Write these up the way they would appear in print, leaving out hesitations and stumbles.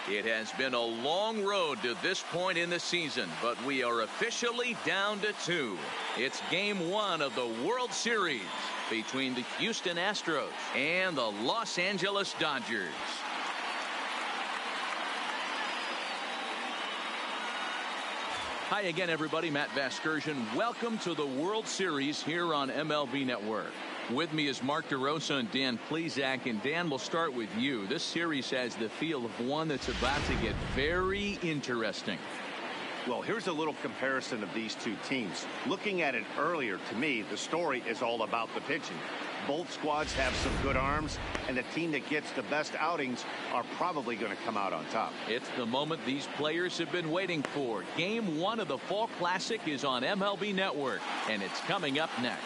It has been a long road to this point in the season, but we are officially down to 2. It's game 1 of the World Series between the Houston Astros and the Los Angeles Dodgers. Hi again, everybody. Matt Vasgersian. Welcome to the World Series here on MLB Network. With me is Mark DeRosa and Dan Plesac. And Dan, we'll start with you. This series has the feel of one that's about to get very interesting. Well, here's a little comparison of these two teams. Looking at it earlier, to me, the story is all about the pitching. Both squads have some good arms, and the team that gets the best outings are probably going to come out on top. It's the moment these players have been waiting for. Game 1 of the Fall Classic is on MLB Network, and it's coming up next.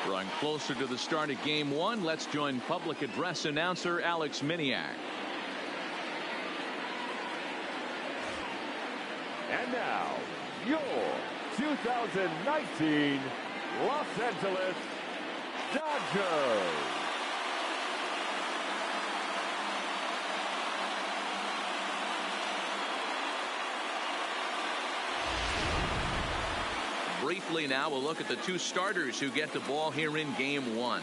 Drawing closer to the start of game 1, let's join public address announcer Alex Miniak. And now, your 2019 Los Angeles Dodgers. Briefly now, we'll look at the two starters who get the ball here in game 1.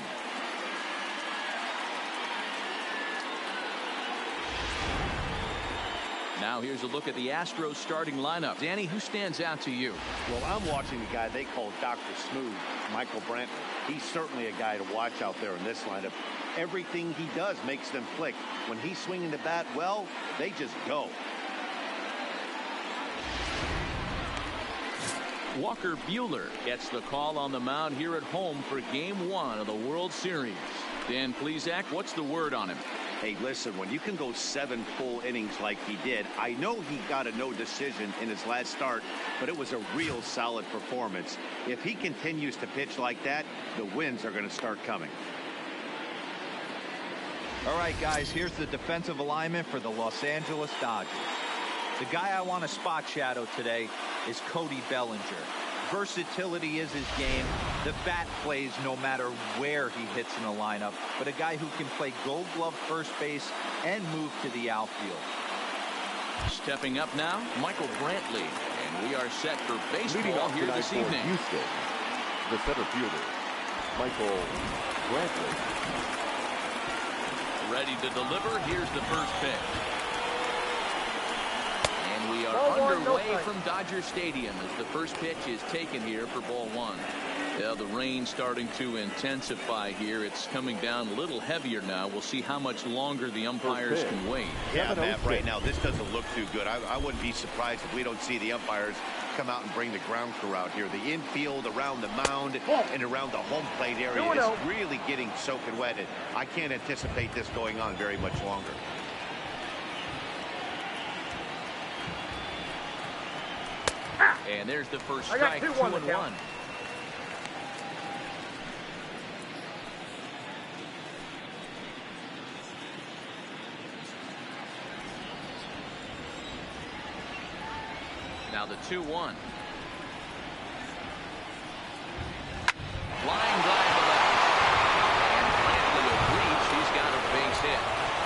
Now here's a look at the Astros starting lineup. Danny, who stands out to you? Well, I'm watching the guy they call Dr. Smooth, Michael Brantley. He's certainly a guy to watch out there in this lineup. Everything he does makes them click. When he's swinging the bat, well, they just go. Walker Buehler gets the call on the mound here at home for game 1 of the World Series. Dan Plesac, what's the word on him? Hey, listen, when you can go 7 full innings like he did, I know he got a no decision in his last start, but it was a real solid performance. If he continues to pitch like that, the wins are going to start coming. All right, guys, here's the defensive alignment for the Los Angeles Dodgers. The guy I want to spot shadow today is Cody Bellinger. Versatility is his game. The bat plays no matter where he hits in the lineup, but a guy who can play Gold Glove first base and move to the outfield. Stepping up now, Michael Brantley, and we are set for baseball here this evening. Houston, the center fielder, Michael Brantley. Ready to deliver. Here's the first pitch. We are underway from Dodger Stadium as the first pitch is taken here for ball 1. Yeah, the rain starting to intensify here. It's coming down a little heavier now. We'll see how much longer the umpires can wait. Yeah, Matt, right now this doesn't look too good. I wouldn't be surprised if we don't see the umpires come out and bring the ground crew out here. The infield around the mound and around the home plate area is really getting soaking wet. I can't anticipate this going on very much longer. And there's the first strike, 2-1. Now the 2-1. Line drive to left. And Brantley agrees he's got a base hit.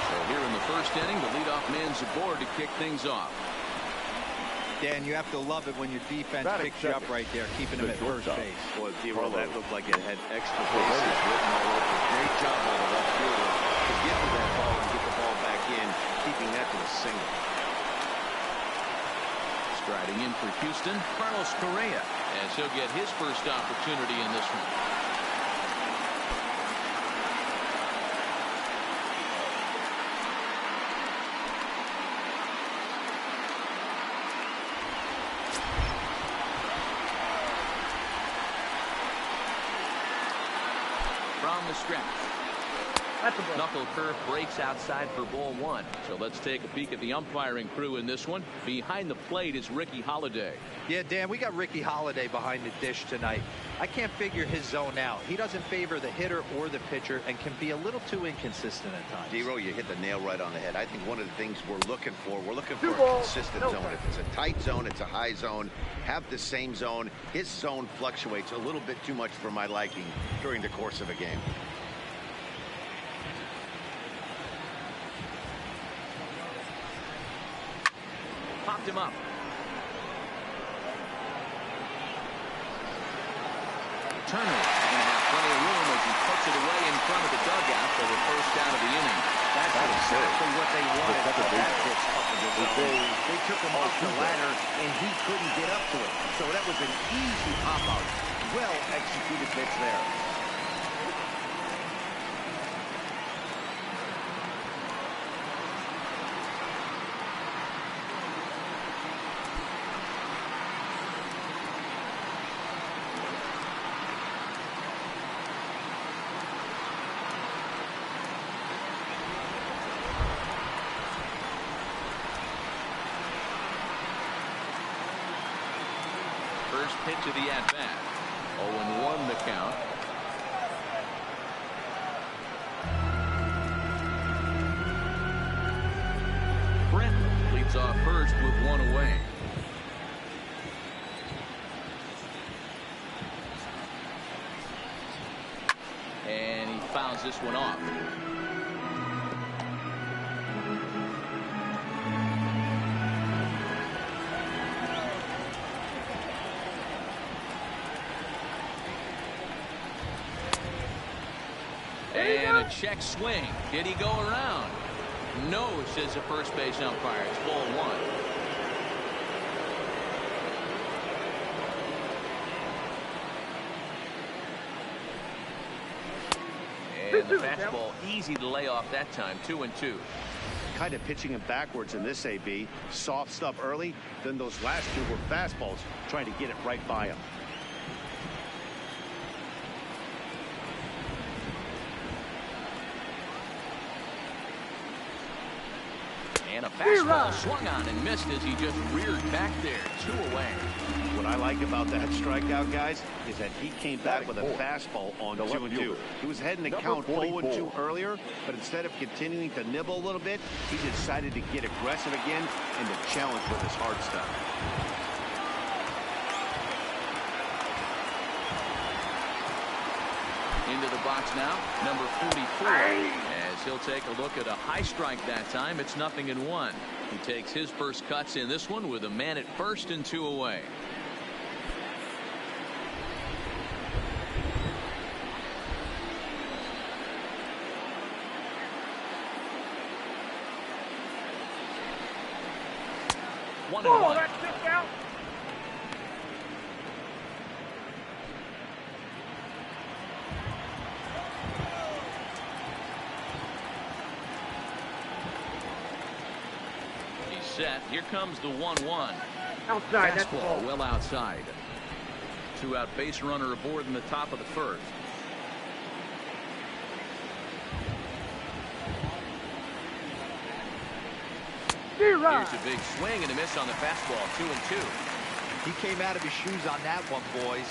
So here in the first inning, the leadoff man's aboard to kick things off. Dan, you have to love it when your defense picks you up right there, keeping him at first base. Boy, that looked like it had extra bases written all over. Great job by the left fielder to get to that ball and get the ball back in, keeping that to a single. Striding in for Houston, Carlos Correa, as he'll get his first opportunity in this one. From the stretch. Knuckle curve breaks outside for ball one. So let's take a peek at the umpiring crew in this one. Behind the plate is Ricky Holiday. Yeah, Dan, we got Ricky Holiday behind the dish tonight. I can't figure his zone out. He doesn't favor the hitter or the pitcher and can be a little too inconsistent at times. Zero, you hit the nail right on the head. I think one of the things we're looking for a consistent zone. If it's a tight zone, it's a high zone. Have the same zone. His zone fluctuates a little bit too much for my liking during the course of a game. Popped him up. Turner going to have plenty of room as he puts it away in front of the dugout for the first out of the inning. That's exactly what they wanted. They took him off the ladder, and he couldn't get up to it. So that was an easy pop-out. Well executed pitch there. First pitch of the at-bat. 0-1 the count. Brent leads off first with one away. And he fouls this one off. And a check swing. Did he go around? No, says the first base umpire. It's ball one. And the fastball easy to lay off that time. 2-2. Kind of pitching him backwards in this AB. Soft stuff early. Then those last two were fastballs, trying to get it right by him. And a fastball swung on and missed as he just reared back there. 2 away. What I like about that strikeout, guys, is that he came back with a fastball on 2-2. He was heading to count 0-2 earlier, but instead of continuing to nibble a little bit, he decided to get aggressive again and to challenge with his hard stuff. Into the box now, number 44. As he'll take a look at a high strike that time. It's 0-1. He takes his first cuts in this one with a man at first and 2 away. One and one. Set. Here comes the 1-1. Outside. Fastball well outside. 2-out base runner aboard in the top of the first. Here's a big swing and a miss on the fastball. 2-2. He came out of his shoes on that one, boys.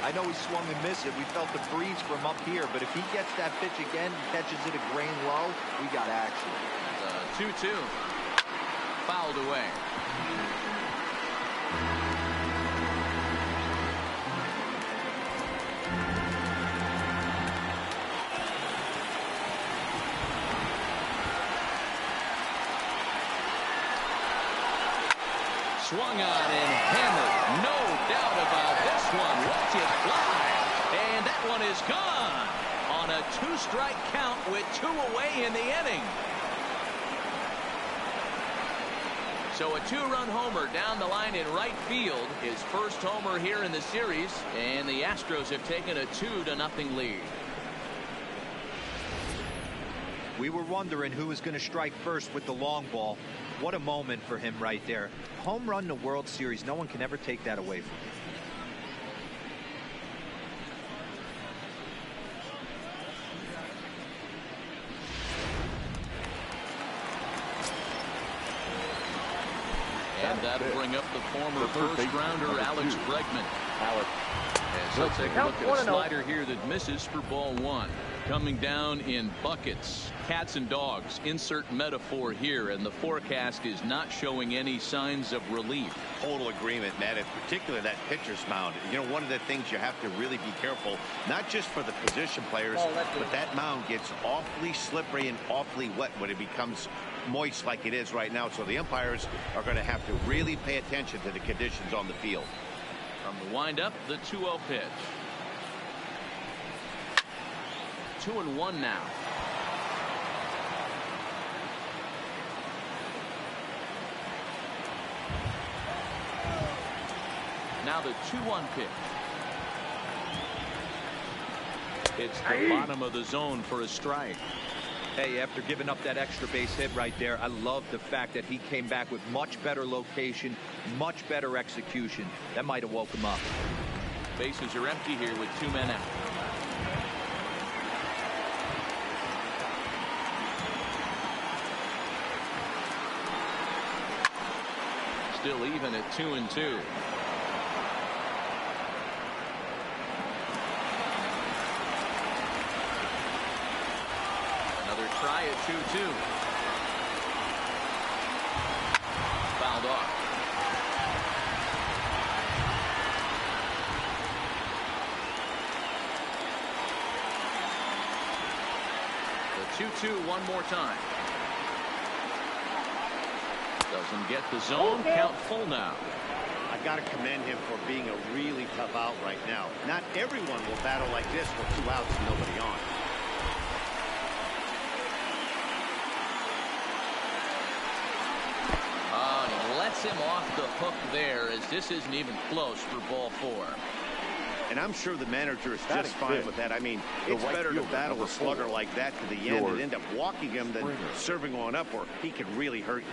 I know he swung and missed it. We felt the breeze from up here, but if he gets that pitch again and catches it a grain low, we got action. 2-2. Fouled away. Swung on and hammered. No doubt about this one. Watch it fly. And that one is gone on a 2-strike count with 2 away in the inning. So a 2-run homer down the line in right field. His first homer here in the series. And the Astros have taken a 2-0 lead. We were wondering who was going to strike first with the long ball. What a moment for him right there. Home run in the World Series. No one can ever take that away from him. that'll bring up the former first-rounder Alex Bregman. Alex. As he'll take a look at a slider here that misses for ball one. Coming down in buckets, cats and dogs, insert metaphor here, and the forecast is not showing any signs of relief. Total agreement, Matt, in particular that pitcher's mound. You know, one of the things you have to really be careful, not just for the position players, but that mound gets awfully slippery and awfully wet when it becomes moist like it is right now. So the umpires are going to have to really pay attention to the conditions on the field. From the windup, the 2-0 pitch. 2-1 now. Now the 2-1 pitch. It's the bottom of the zone for a strike. Hey, after giving up that extra base hit right there, I love the fact that he came back with much better location, much better execution. That might have woke him up. Bases are empty here with 2 men out. Still even at 2-2. Another try at 2-2. Fouled off. The 2-2 one more time. Doesn't get the zone. Count full now. I got to commend him for being a really tough out right now. Not everyone will battle like this with 2 outs and nobody on. He lets him off the hook there, as this isn't even close for ball 4. And I'm sure the manager is just fine with that. I mean, it's better to battle a slugger like that to the end and end up walking him than serving one up where he could really hurt you.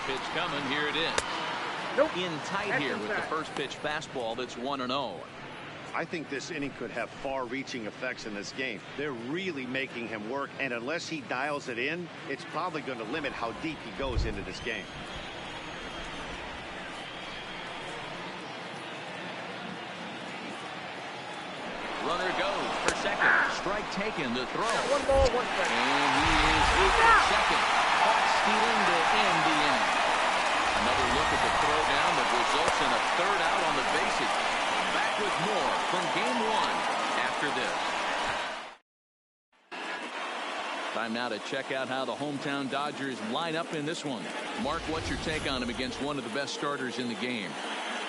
Pitch coming. Here it is. In tight here with the first pitch fastball that's 1-0. I think this inning could have far-reaching effects in this game. They're really making him work, and unless he dials it in, it's probably going to limit how deep he goes into this game. Runner goes for second. Strike taken. The throw. 1 ball, 1 strike. And he is hit for second. Caught stealing to end the inning. Another look at the throw down that results in a 3rd out on the bases. Back with more from game 1 after this. Time now to check out how the hometown Dodgers line up in this one. Mark, what's your take on him against one of the best starters in the game?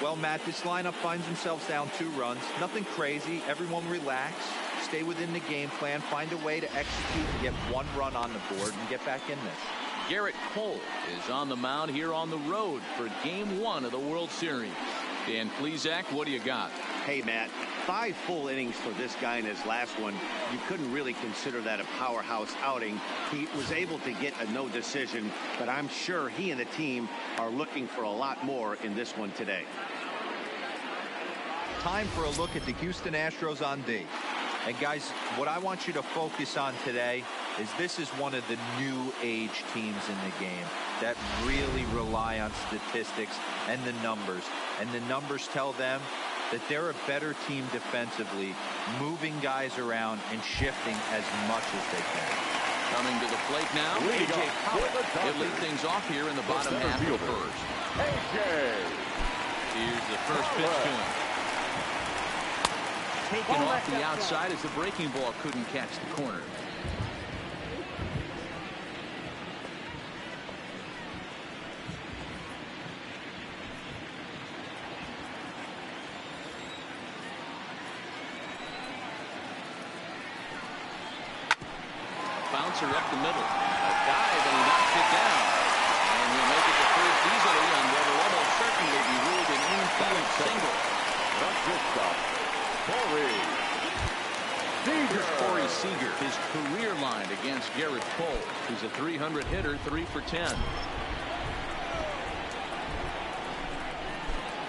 Well, Matt, this lineup finds themselves down 2 runs. Nothing crazy. Everyone relax. Stay within the game plan. Find a way to execute and get 1 run on the board and get back in this. Garrett Cole is on the mound here on the road for game 1 of the World Series. Dan Plesac, what do you got? Hey, Matt, 5 full innings for this guy in his last one. You couldn't really consider that a powerhouse outing. He was able to get a no decision, but I'm sure he and the team are looking for a lot more in this one today. Time for a look at the Houston Astros on D. And guys, what I want you to focus on today is this is one of the new age teams in the game that really rely on statistics and the numbers. And the numbers tell them that they're a better team defensively, moving guys around and shifting as much as they can. Coming to the plate now, A.J. Pollock. He'll lead things off here in the bottom half of the first. Here's the first pitch to him. Taken off the outside as the breaking ball couldn't catch the corner. Bouncer up the middle. A dive, and he knocks it down. And he'll make it the first easily on what single. Not just stop. Corey Here's Corey Seager, his career line against Garrett Cole. He's a 300 hitter, 3 for 10.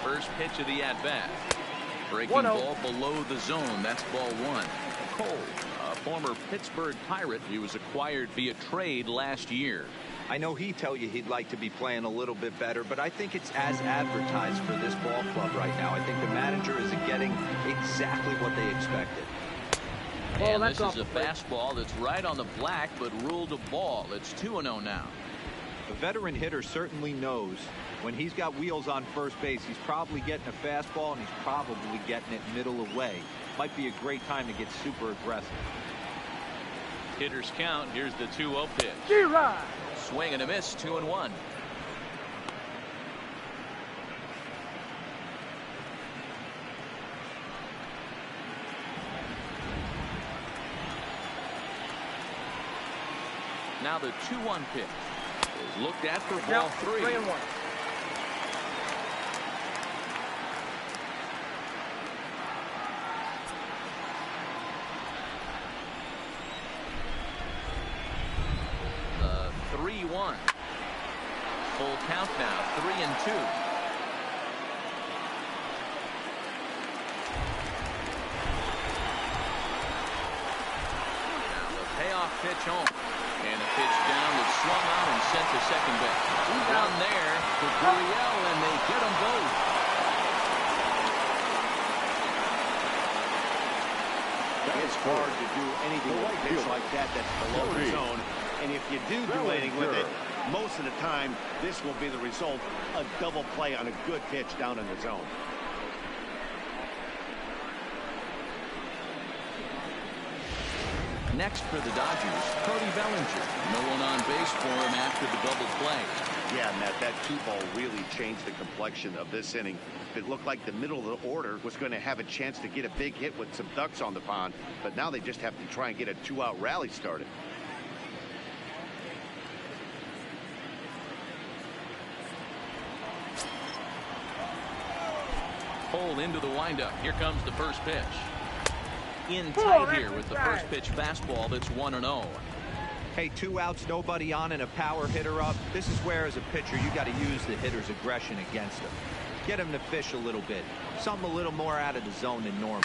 First pitch of the at-bat. Breaking ball below the zone. That's ball 1. Cole, a former Pittsburgh Pirate. He was acquired via trade last year. I know he'd tell you he'd like to be playing a little bit better, but I think it's as advertised for this ball club right now. I think the manager isn't getting exactly what they expected. And this is a fastball that's right on the black, but ruled a ball. It's 2-0 now. The veteran hitter certainly knows when he's got wheels on first base, he's probably getting a fastball, and he's probably getting it middle away. Might be a great time to get super aggressive. Hitters count. Here's the 2-0 pitch. Swing and a miss, 2-1. Now the 2-1 pitch is looked at for ball 3. 3-1. The 3-1. Full count now, 3-2. Now the payoff pitch home. And a pitch down that's swung out and sent to second base. Down there to Gurriel, and they get them both. It's hard to do anything with a pitch like that that's below the zone. And if you do anything with it, most of the time, this will be the result. A double play on a good pitch down in the zone. Next for the Dodgers, Cody Bellinger. No one on base for him after the double play. Yeah, Matt, that 2-ball really changed the complexion of this inning. It looked like the middle of the order was going to have a chance to get a big hit with some ducks on the pond, but now they just have to try and get a 2-out rally started. Pulled into the windup. Here comes the first pitch. In tight here with the first pitch fastball that's 1-0. Hey, 2 outs, nobody on, and a power hitter up. This is where, as a pitcher, you got to use the hitter's aggression against him. Get him to fish a little bit. Something a little more out of the zone than normal.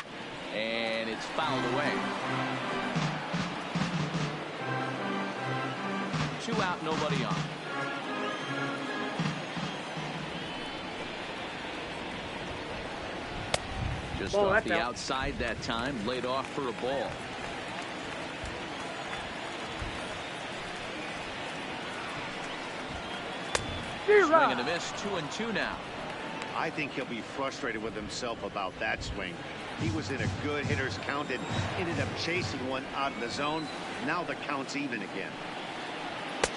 And it's fouled away. 2 out, nobody on. Just off the outside that time, laid off for a ball. Swing and a miss, 2-2 now. I think he'll be frustrated with himself about that swing. He was in a good hitter's count and ended up chasing one out of the zone. Now the count's even again.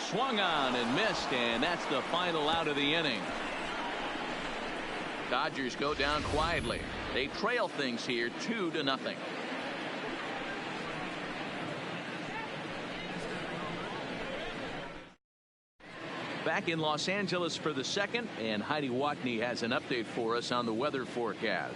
Swung on and missed, and that's the final out of the inning. Dodgers go down quietly. They trail things here 2-0. Back in Los Angeles for the second, and Heidi Watney has an update for us on the weather forecast.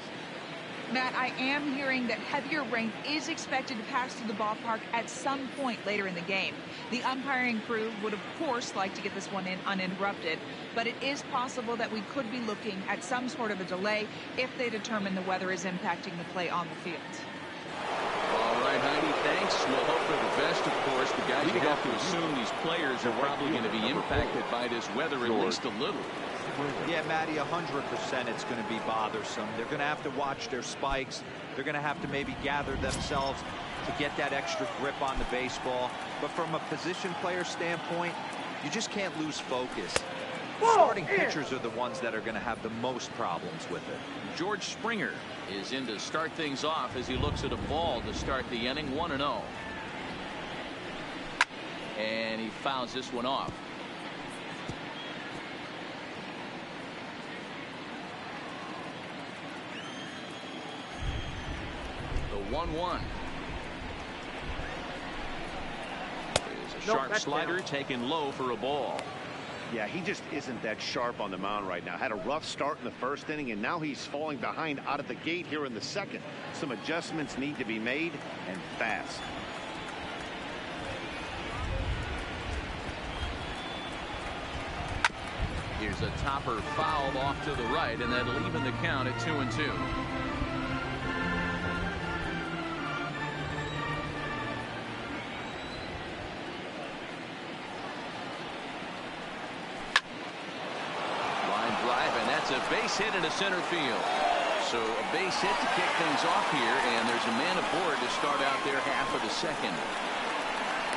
Matt, I am hearing that heavier rain is expected to pass through the ballpark at some point later in the game. The umpiring crew would, of course, like to get this one in uninterrupted, but it is possible that we could be looking at some sort of a delay if they determine the weather is impacting the play on the field. All right, Heidi, thanks. We'll hope for the best, of course. The guys, you have to assume these players are probably going to be impacted by this weather at least a little. Yeah, Matty, 100% it's going to be bothersome. They're going to have to watch their spikes. They're going to have to maybe gather themselves to get that extra grip on the baseball. But from a position player standpoint, you just can't lose focus. Starting pitchers are the ones that are going to have the most problems with it. George Springer is in to start things off as he looks at a ball to start the inning, 1-0. And he fouls this one off. The 1-1. There's a sharp slider taken low for a ball. Yeah, he just isn't that sharp on the mound right now. Had a rough start in the first inning, and now he's falling behind out of the gate here in the second. Some adjustments need to be made, and fast. Here's a topper fouled off to the right, and that'll even the count at 2-2. Line drive, and that's a base hit into center field. So a base hit to kick things off here, and there's a man aboard to start out their half of the second.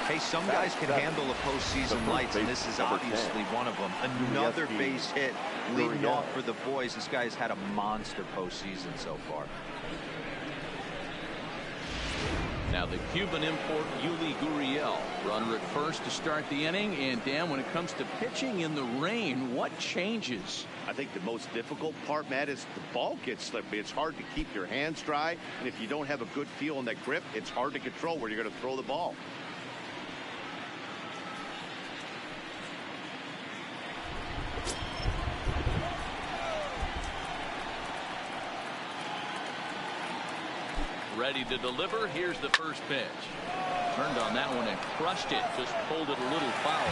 Hey, some guys can handle the postseason lights, and this is obviously one of them. Another base hit leading off for the boys. This guy's had a monster postseason so far. Now the Cuban import Yuli Gurriel, runner at first to start the inning. And Dan, when it comes to pitching in the rain, what changes? I think the most difficult part, Matt, is the ball gets slippery. It's hard to keep your hands dry, and if you don't have a good feel on that grip, it's hard to control where you're going to throw the ball. Ready to deliver. Here's the first pitch. Turned on that one and crushed it. Just pulled it a little foul.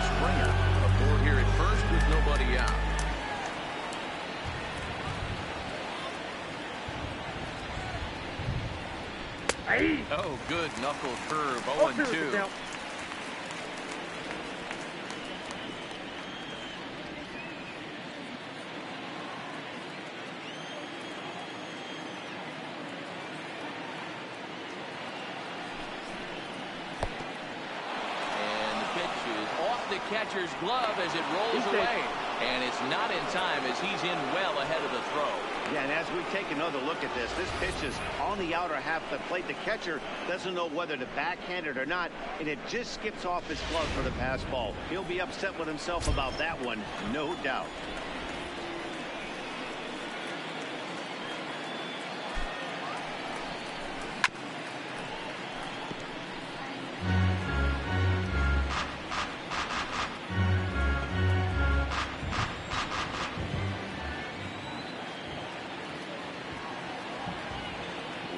Springer aboard here at first with nobody out. Oh, good knuckle curve. 0-2. Catcher's glove as it rolls away, and it's not in time as he's in well ahead of the throw. Yeah, and as we take another look at this pitch is on the outer half of the plate. The catcher doesn't know whether to backhand it or not, and it just skips off his glove for the pass ball. He'll be upset with himself about that one, no doubt.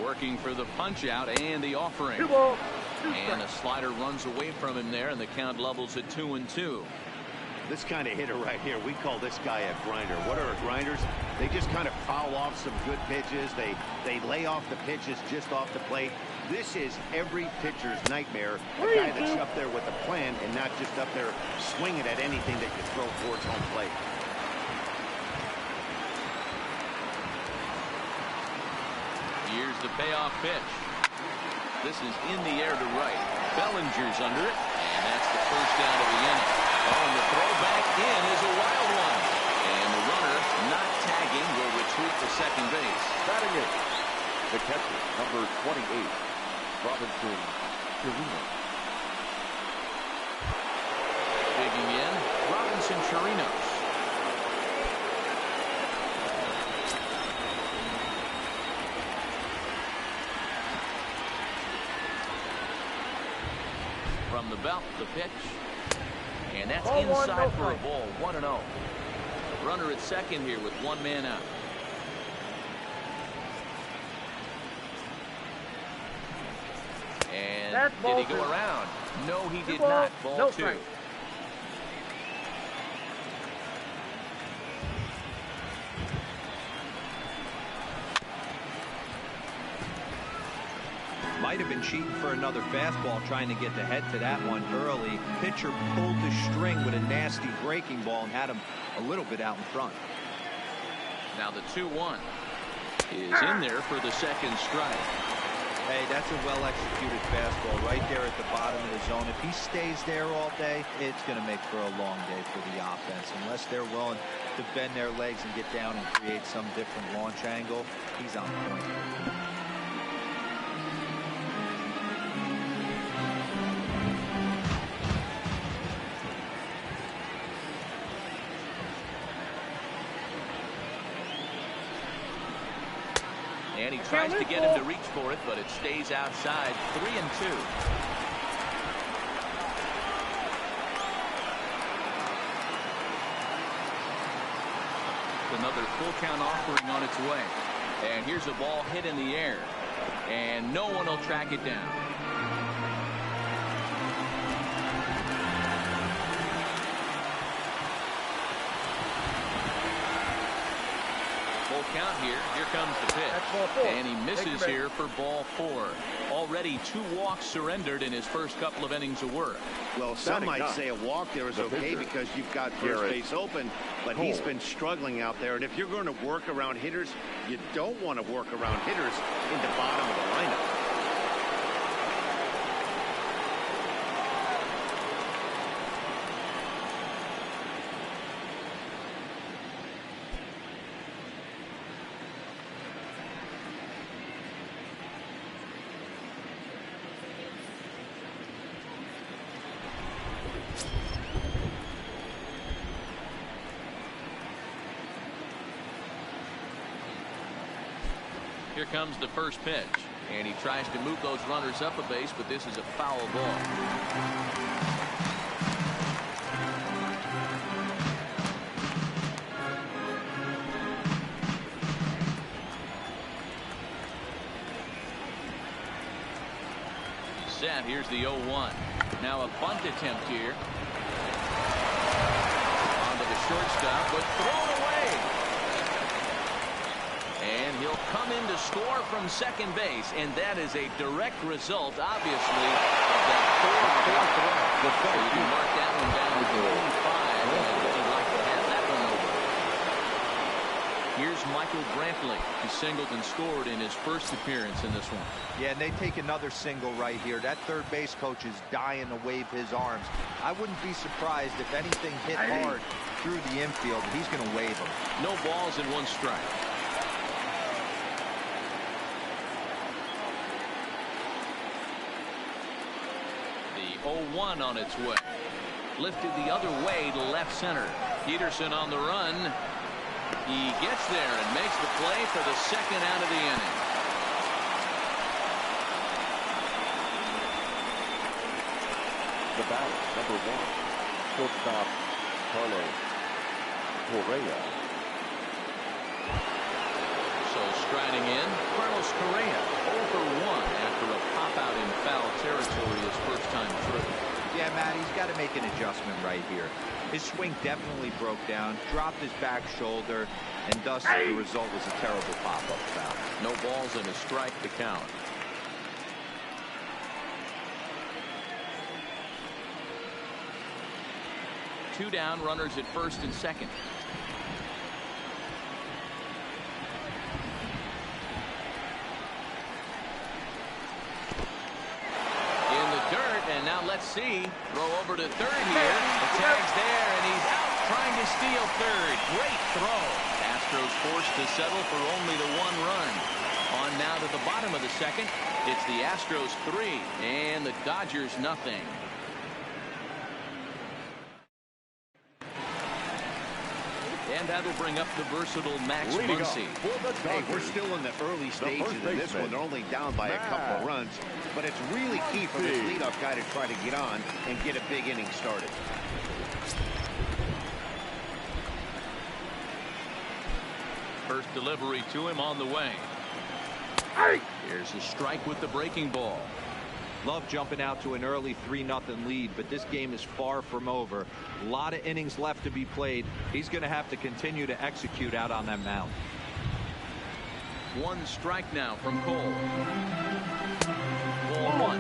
Working for the punch out and the offering. And a slider runs away from him there, and the count levels at 2-2. This kind of hitter right here, we call this guy a grinder. What are grinders? They just kind of foul off some good pitches. They lay off the pitches just off the plate. This is every pitcher's nightmare. A guy that's up there with a plan and not just up there swinging at anything that you throw towards home plate. Here's the payoff pitch. This is in the air to right. Bellinger's under it, and that's the first down of the inning. Oh, and the throw back in is a wild one. And the runner, not tagging, will retreat to second base. Batting it, the catcher, number 28, Robinson Chirinos. Digging in, Robinson Chirinos. From the belt, the pitch. And that's inside for a ball. 1-0. Runner at second here with one man out. And did he go around? No, he did not. Ball 2. Might have been cheating for another fastball, trying to get the head to that one early. Pitcher pulled the string with a nasty breaking ball and had him a little bit out in front. Now the 2-1 is in there for the second strike. Hey, that's a well-executed fastball right there at the bottom of the zone. If he stays there all day, it's going to make for a long day for the offense. Unless they're willing to bend their legs and get down and create some different launch angle, he's on point. And he tries to get him to reach for it, but it stays outside. 3-2. another full count offering on its way. And here's a ball hit in the air. And no one will track it down. Full count here. Here comes the pitch. And he misses here for ball 4. Already 2 walks surrendered in his first couple of innings of work. Well, some might say a walk there is okay because you've got first base open, but he's been struggling out there. And if you're going to work around hitters, you don't want to work around hitters in the bottom of the lineup. Here comes the first pitch, and he tries to move those runners up a base, but this is a foul ball. Set. Here's the 0-1. Now a bunt attempt here. Onto the shortstop, but thrown away. And he'll come in to score from second base, and that is a direct result, obviously, of that fourth throw. So you can mark that one down to 5, and you'd like to have that one over. Here's Michael Brantley. He singled and scored in his first appearance in this one. Yeah, and they take another single right here. That third base coach is dying to wave his arms. I wouldn't be surprised if anything hit hard through the infield. He's going to wave them. No balls and 1 strike. The 0-1 on its way. Lifted the other way to left center. Peterson on the run. He gets there and makes the play for the second out of the inning. The batter, number 1, shortstop Carlos Correa. So striding in, Carlos Correa 0 for 1 after a pop out in foul territory his first time through. Yeah, Matt, he's got to make an adjustment right here. His swing definitely broke down, dropped his back shoulder, and thus the result was a terrible pop-up foul. No balls and a strike to count. Two down, runners at first and second. And now let's see. Throw over to third here. The tag's there, and he's out trying to steal third. Great throw. Astros forced to settle for only the 1 run. On now to the bottom of the second. It's the Astros 3 and the Dodgers nothing. And that'll bring up the versatile Max Muncy. Hey, we're still in the early stages of this one. They're only down by a couple of runs, but it's really key for this leadoff guy to try to get on and get a big inning started. First delivery to him on the way. Here's a strike with the breaking ball. Love jumping out to an early 3-0 lead, but this game is far from over. A lot of innings left to be played. He's going to have to continue to execute out on that mound. 1 strike now from Cole. Ball 1.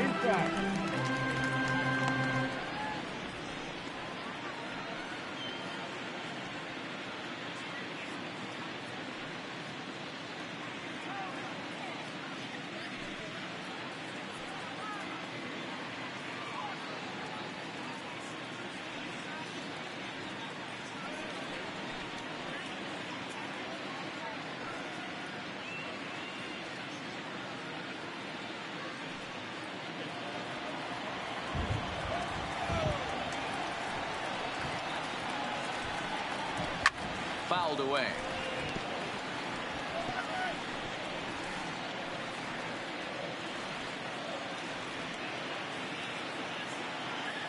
Fouled away.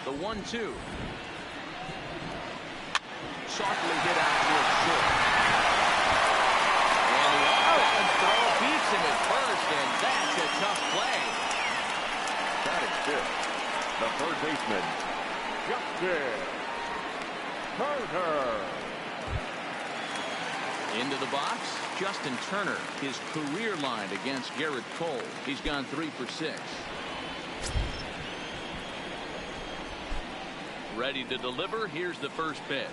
The 1-2. Softly hit out towards short. Turner, his career line against Garrett Cole. He's gone 3 for 6. Ready to deliver. Here's the first pitch.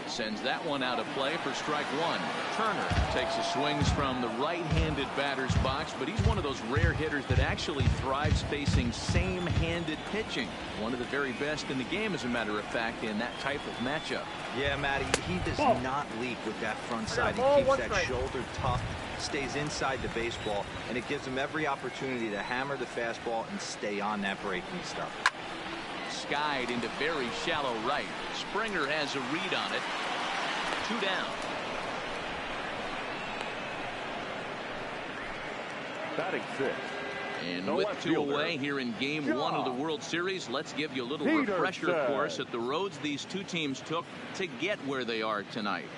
Sends that one out of play for strike 1. Turner takes the swings from the right-handed batter's box, but he's one of those rare hitters that actually thrives facing same-handed pitching. One of the very best in the game, as a matter of fact, in that type of matchup. Yeah, Matty, he does not leak with that front side. He keeps that shoulder tough, stays inside the baseball, and it gives him every opportunity to hammer the fastball and stay on that breaking stuff. Skied into very shallow right. Springer has a read on it. 2 down. Batting 6. And No with left 2 fielder. away here in Game 1 of the World Series, let's give you a little Peterson. refresher course at the roads these two teams took to get where they are tonight.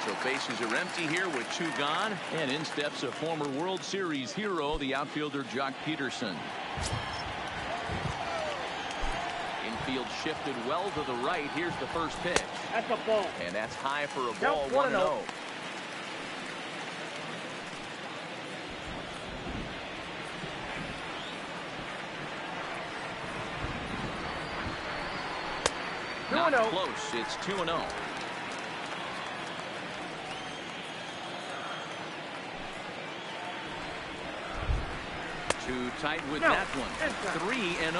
So bases are empty here with 2 gone, and in steps a former World Series hero, the outfielder Jock Peterson. Infield shifted well to the right. Here's the first pitch. That's a ball. And that's high for a Yep, ball. 1-0. Not close. It's 2-0. Too tight with that one. 3-0.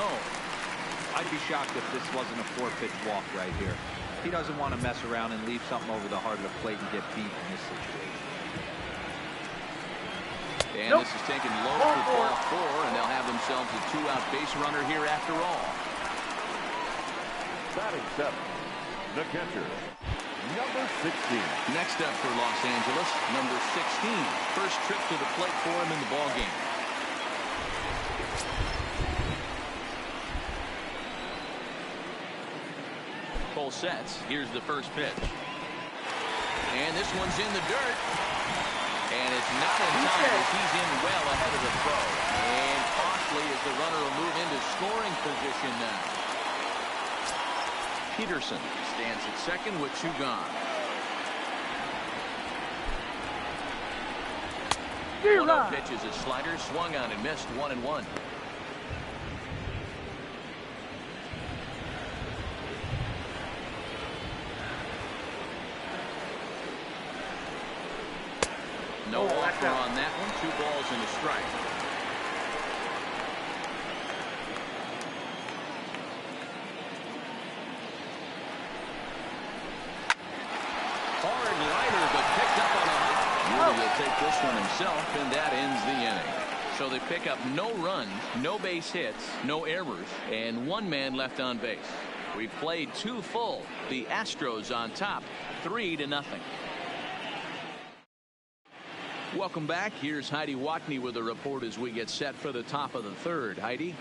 I'd be shocked if this wasn't a 4-pitch walk right here. He doesn't want to mess around and leave something over the heart of the plate and get beat in this situation. And this is taken low for ball 4, and they'll have themselves a 2-out base runner here after all. Batting 7. The catcher, number 16. Next up for Los Angeles, number 16. First trip to the plate for him in the ballgame. Cole sets. Here's the first pitch. And this one's in the dirt. And it's not in time as he's in well ahead of the throw. And costly as the runner will move into scoring position now. Peterson stands at second with 2 gone. 1-0 pitch is a slider, swung on and missed. 1-1. No offer on that one. 2 balls and a strike. Hard liner, but picked up on a hop. Yuli will take this one himself, and that ends the inning. So they pick up no runs, no base hits, no errors, and 1 man left on base. We've played 2 full. The Astros on top, 3-0. Welcome back. Here's Heidi Watney with a report as we get set for the top of the 3rd. Heidi?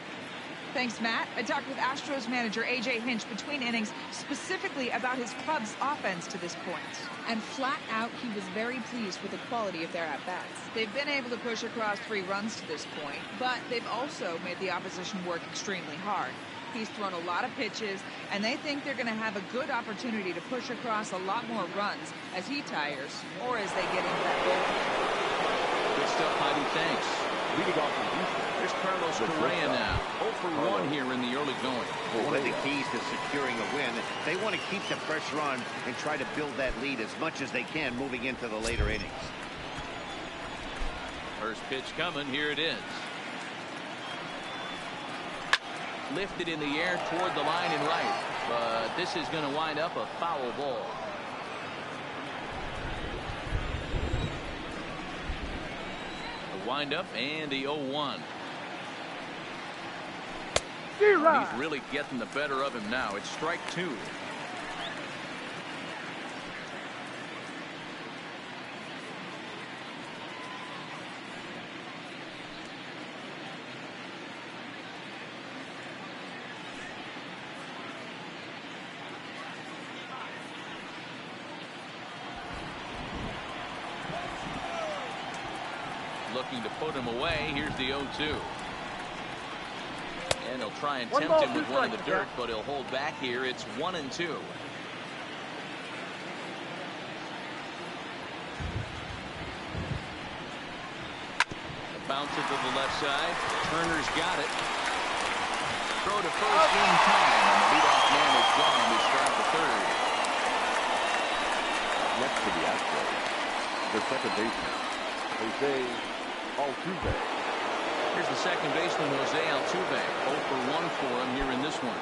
Thanks, Matt. I talked with Astros manager A.J. Hinch between innings specifically about his club's offense to this point. And flat out, he was very pleased with the quality of their at-bats. They've been able to push across 3 runs to this point, but they've also made the opposition work extremely hard. He's thrown a lot of pitches, and they think they're going to have a good opportunity to push across a lot more runs as he tires or as they get into that bullpen. Good stuff, Heidi. Thanks. Leading off from Houston. There's Carlos Correa now. 0 for 1 here in the early going. One of the keys to securing a win, they want to keep the pressure on and try to build that lead as much as they can moving into the later innings. First pitch coming. Here it is. Lifted in the air toward the line and right, but this is going to wind up a foul ball. A windup and the 0-1. He's really getting the better of him now. It's strike 2. Looking to put him away. Here's the 0-2. And they'll try and tempt him with one in the dirt, but he'll hold back here. It's 1-2. Bounce it to the left side. Turner's got it. Throw to first in time. And the leadoff man is gone to start the third. Next to the Astros, the second baseman, Jose Altuve. Here's the second baseman, Jose Altuve. 0 for 1 for him here in this one.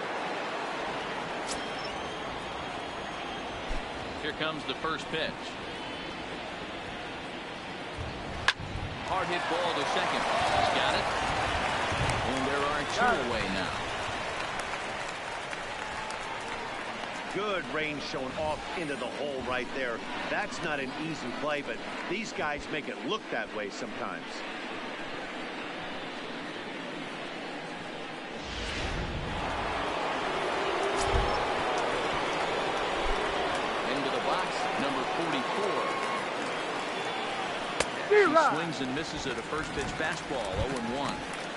Here comes the first pitch. Hard hit ball to second. He's got it. And there are 2 away now. Good range shown off into the hole right there. That's not an easy play, but these guys make it look that way sometimes. Into the box, number 44. He swings and misses at a first pitch fastball, 0-1.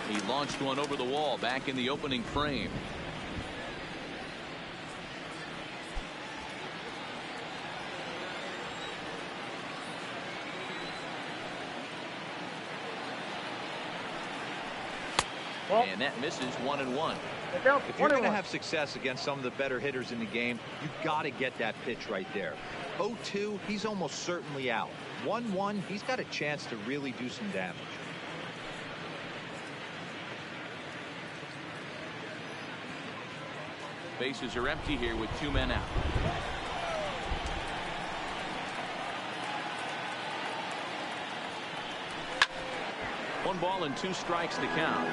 He launched one over the wall back in the opening frame. And that misses 1-1. If you're going to have success against some of the better hitters in the game, you got to get that pitch right there. 0-2, he's almost certainly out. 1-1, he's got a chance to really do some damage. Bases are empty here with 2 men out. One ball and 2 strikes to count.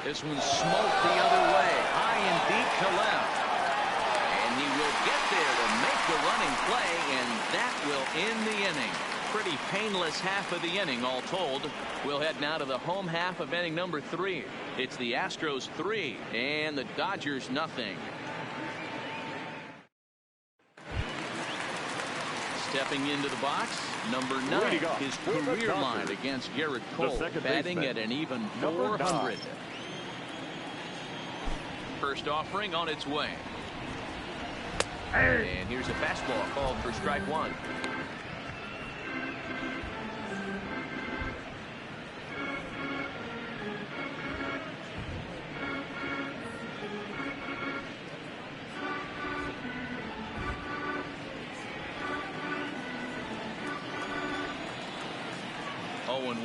This one's smoked the other way, high and deep to left. And he will get there to make the running play, and that will end the inning. Pretty painless half of the inning, all told. We'll head now to the home half of inning number 3. It's the Astros 3 and the Dodgers nothing. Stepping into the box, number 9, his career line against Garrett Cole, batting at an even 400. First offering on its way. And here's a fastball called for strike 1.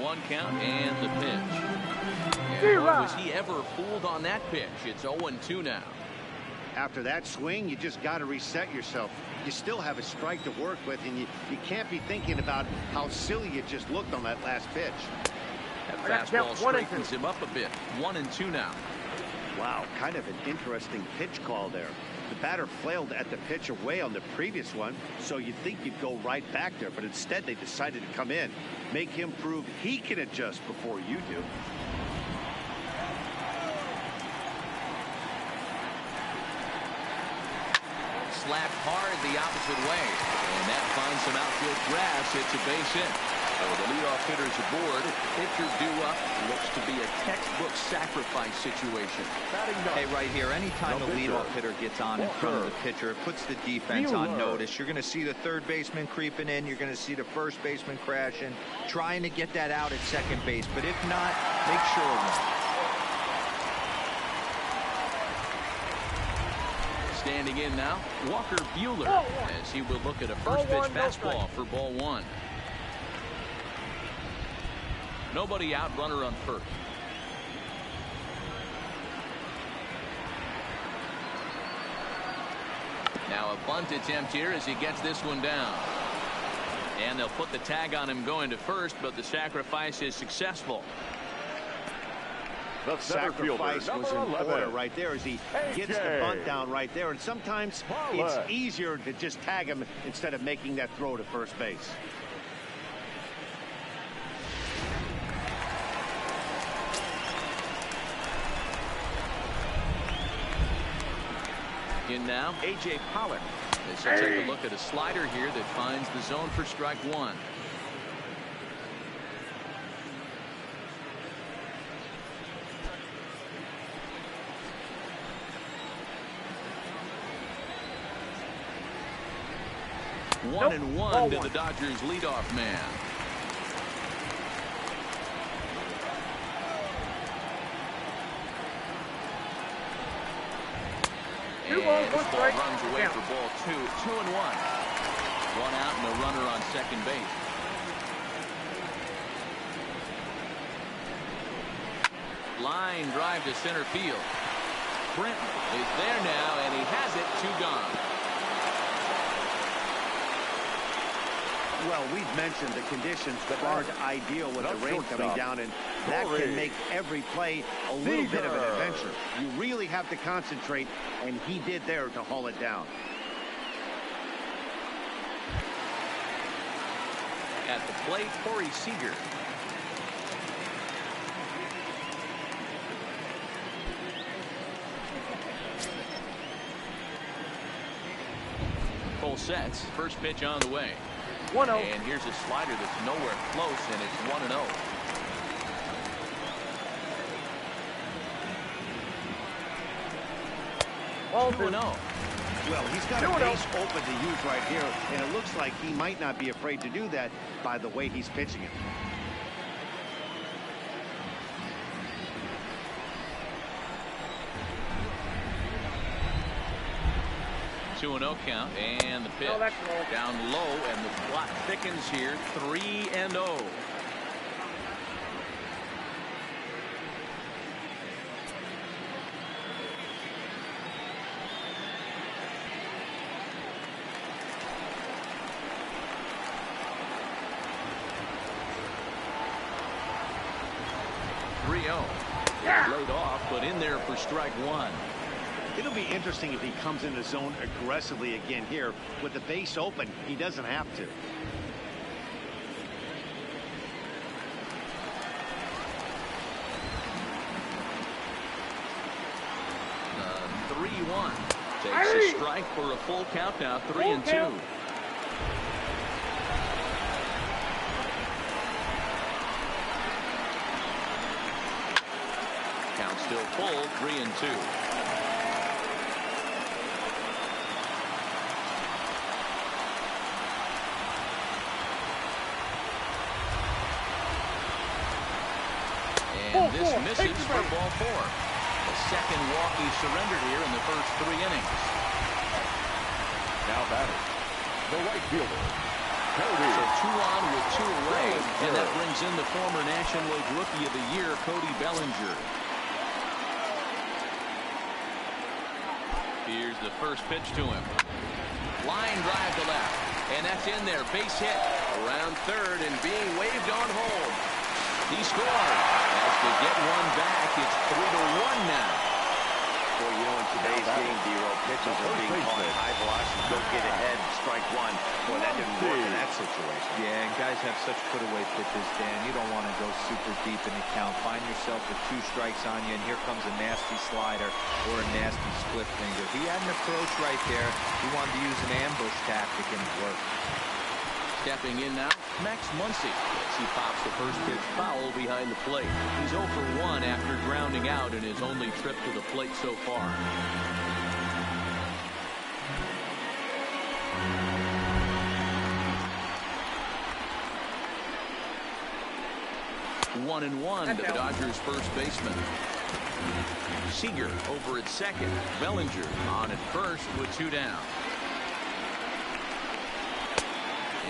One count and the pitch. And was he ever fooled on that pitch? It's 0-2 now. After that swing, you just got to reset yourself. You still have a strike to work with, and you can't be thinking about how silly you just looked on that last pitch. That fastball straightens him up a bit. 1-2 now. Wow, kind of an interesting pitch call there. The batter flailed at the pitch away on the previous one, so you'd think you'd go right back there, but instead they decided to come in, make him prove he can adjust before you do. Slapped hard the opposite way, and that finds some outfield grass. It's a base hit. So the leadoff hitter's aboard. Pitcher due up. Looks to be a textbook sacrifice situation. Hey, right here, anytime the leadoff hitter gets on in front of the pitcher, it puts the defense on notice. You're going to see the third baseman creeping in. You're going to see the first baseman crashing, trying to get that out at second base. But if not, make sure of it. Standing in now, Walker Buehler, as he will look at a first pitch fastball for ball 1. Nobody out, runner on first. Now a bunt attempt here as he gets this one down. And they'll put the tag on him going to first, but the sacrifice is successful. The sacrifice was in order right there as he gets the bunt down right there. And sometimes it's easier to just tag him instead of making that throw to first base. In now, A.J. Pollock. As he'll take a look at a slider here that finds the zone for strike one. One and one to the Dodgers leadoff man. And this ball runs away for ball two. 2-1. One out and a runner on second base. Line drive to center field. Brenton is there now, and he has it. Two gone. Well, we've mentioned the conditions that aren't ideal with the rain coming down, and that can make every play a little bit of an adventure. You really have to concentrate, and he did there to haul it down. At the plate, Corey Seager. Full sets. First pitch on the way. 1-0. And here's a slider that's nowhere close, and it's 1-0. Ball 2-0. Well, he's got a base open to use right here, and it looks like he might not be afraid to do that by the way he's pitching it. Two and 0 count, and the pitch down low, and the clock thickens here. 3-0. Laid off, but in there for strike one. It'll be interesting if he comes in the zone aggressively again here. With the base open, he doesn't have to. 3-1. Takes a strike for a full count now. 3-2. Count still full. 3-2. And this misses for ball four. The second walk he surrendered here in the first 3 innings. Now batting, the right fielder. So 2 on with 2 away, and that brings in the former National League Rookie of the Year, Cody Bellinger. Here's the first pitch to him. Line drive to left, and that's in there. Base hit around third and being waved on home. He scored. Has to get one back. It's 3-1 now. Well, you know, in today's game, D-Roll, pitches are being called at high velocity. Don't get ahead, strike one. Boy, that didn't work in that situation. Yeah, and guys have such put-away pitches, Dan. You don't want to go super deep in the count. Find yourself with 2 strikes on you, and here comes a nasty slider or a nasty split finger. He had an approach right there. He wanted to use an ambush tactic, and it worked. Stepping in now, Max Muncy. He pops the first pitch foul behind the plate. He's 0 for 1 after grounding out in his only trip to the plate so far. 1-1 to the Dodgers first baseman. Seager over at second. Bellinger on at first with 2 down.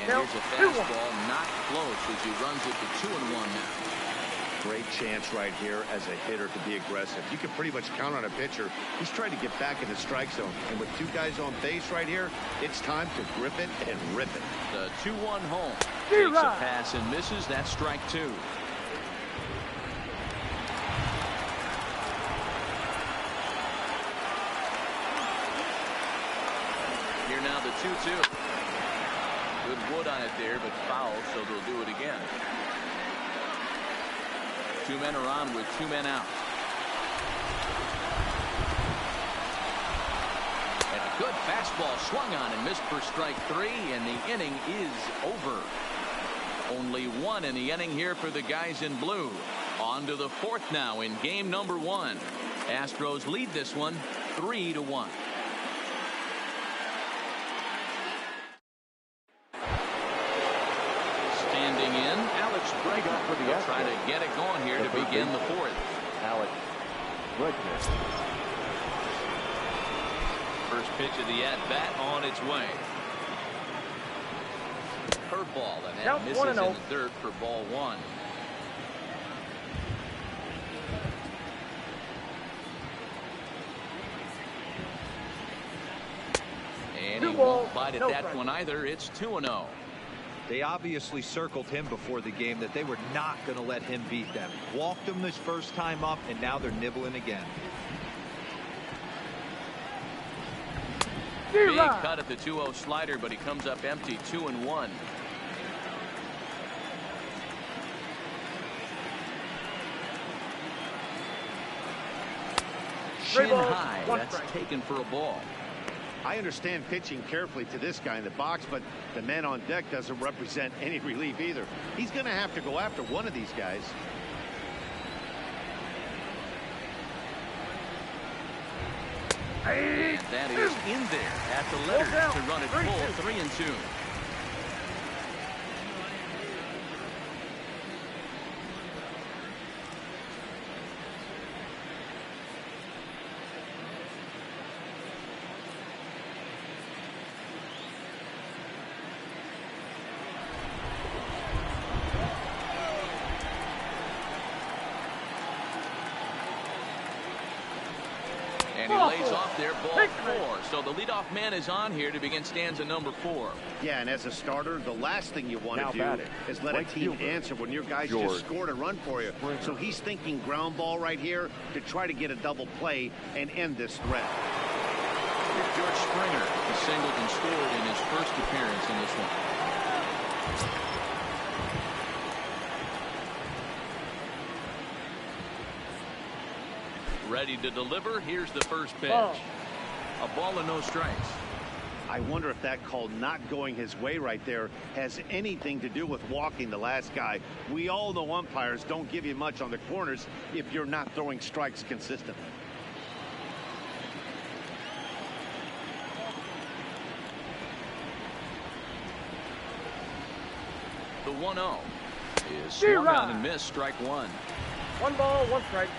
And here's a fastball not close as he runs it to 2-1 now. Great chance right here as a hitter to be aggressive. You can pretty much count on a pitcher. He's trying to get back in the strike zone. And with 2 guys on base right here, it's time to grip it and rip it. The 2-1 home. Takes a pass and misses. That's strike 2. Here now the 2-2. Good wood on it there, but foul, so they'll do it again. 2 men are on with 2 men out. Good fastball swung on and missed for strike 3, and the inning is over. Only one in the inning here for the guys in blue. On to the 4th now in game number 1. Astros lead this one 3-1. Standing in, Alex Bregman will try to get it going here to begin the 4th. Alex Bregman. First pitch of the at-bat on its way. Curveball, and that misses in the dirt for ball 1. And he won't bite at that one either. It's 2-0. They obviously circled him before the game that they were not going to let him beat them. Walked him this first time up, and now they're nibbling again. Big cut at the 2-0 slider, but he comes up empty. 2-1. Shin high. That's taken for a ball. I understand pitching carefully to this guy in the box, but the man on deck doesn't represent any relief either. He's going to have to go after one of these guys. And that is in there at the letters to run it full 3-2. And he lays off there, ball 4. So the leadoff man is on here to begin stanza number 4. Yeah, and as a starter, the last thing you want to do is let a team answer when your guys just scored a run for you. So he's thinking ground ball right here to try to get a double play and end this threat. Here's George Springer. He singled and scored in his first appearance in this one. Ready to deliver. Here's the first pitch. A ball and no strikes. I wonder if that call not going his way right there has anything to do with walking the last guy. We all know umpires don't give you much on the corners if you're not throwing strikes consistently. The 1-0 is swung on and missed. Strike 1. 1 ball, 1 strike.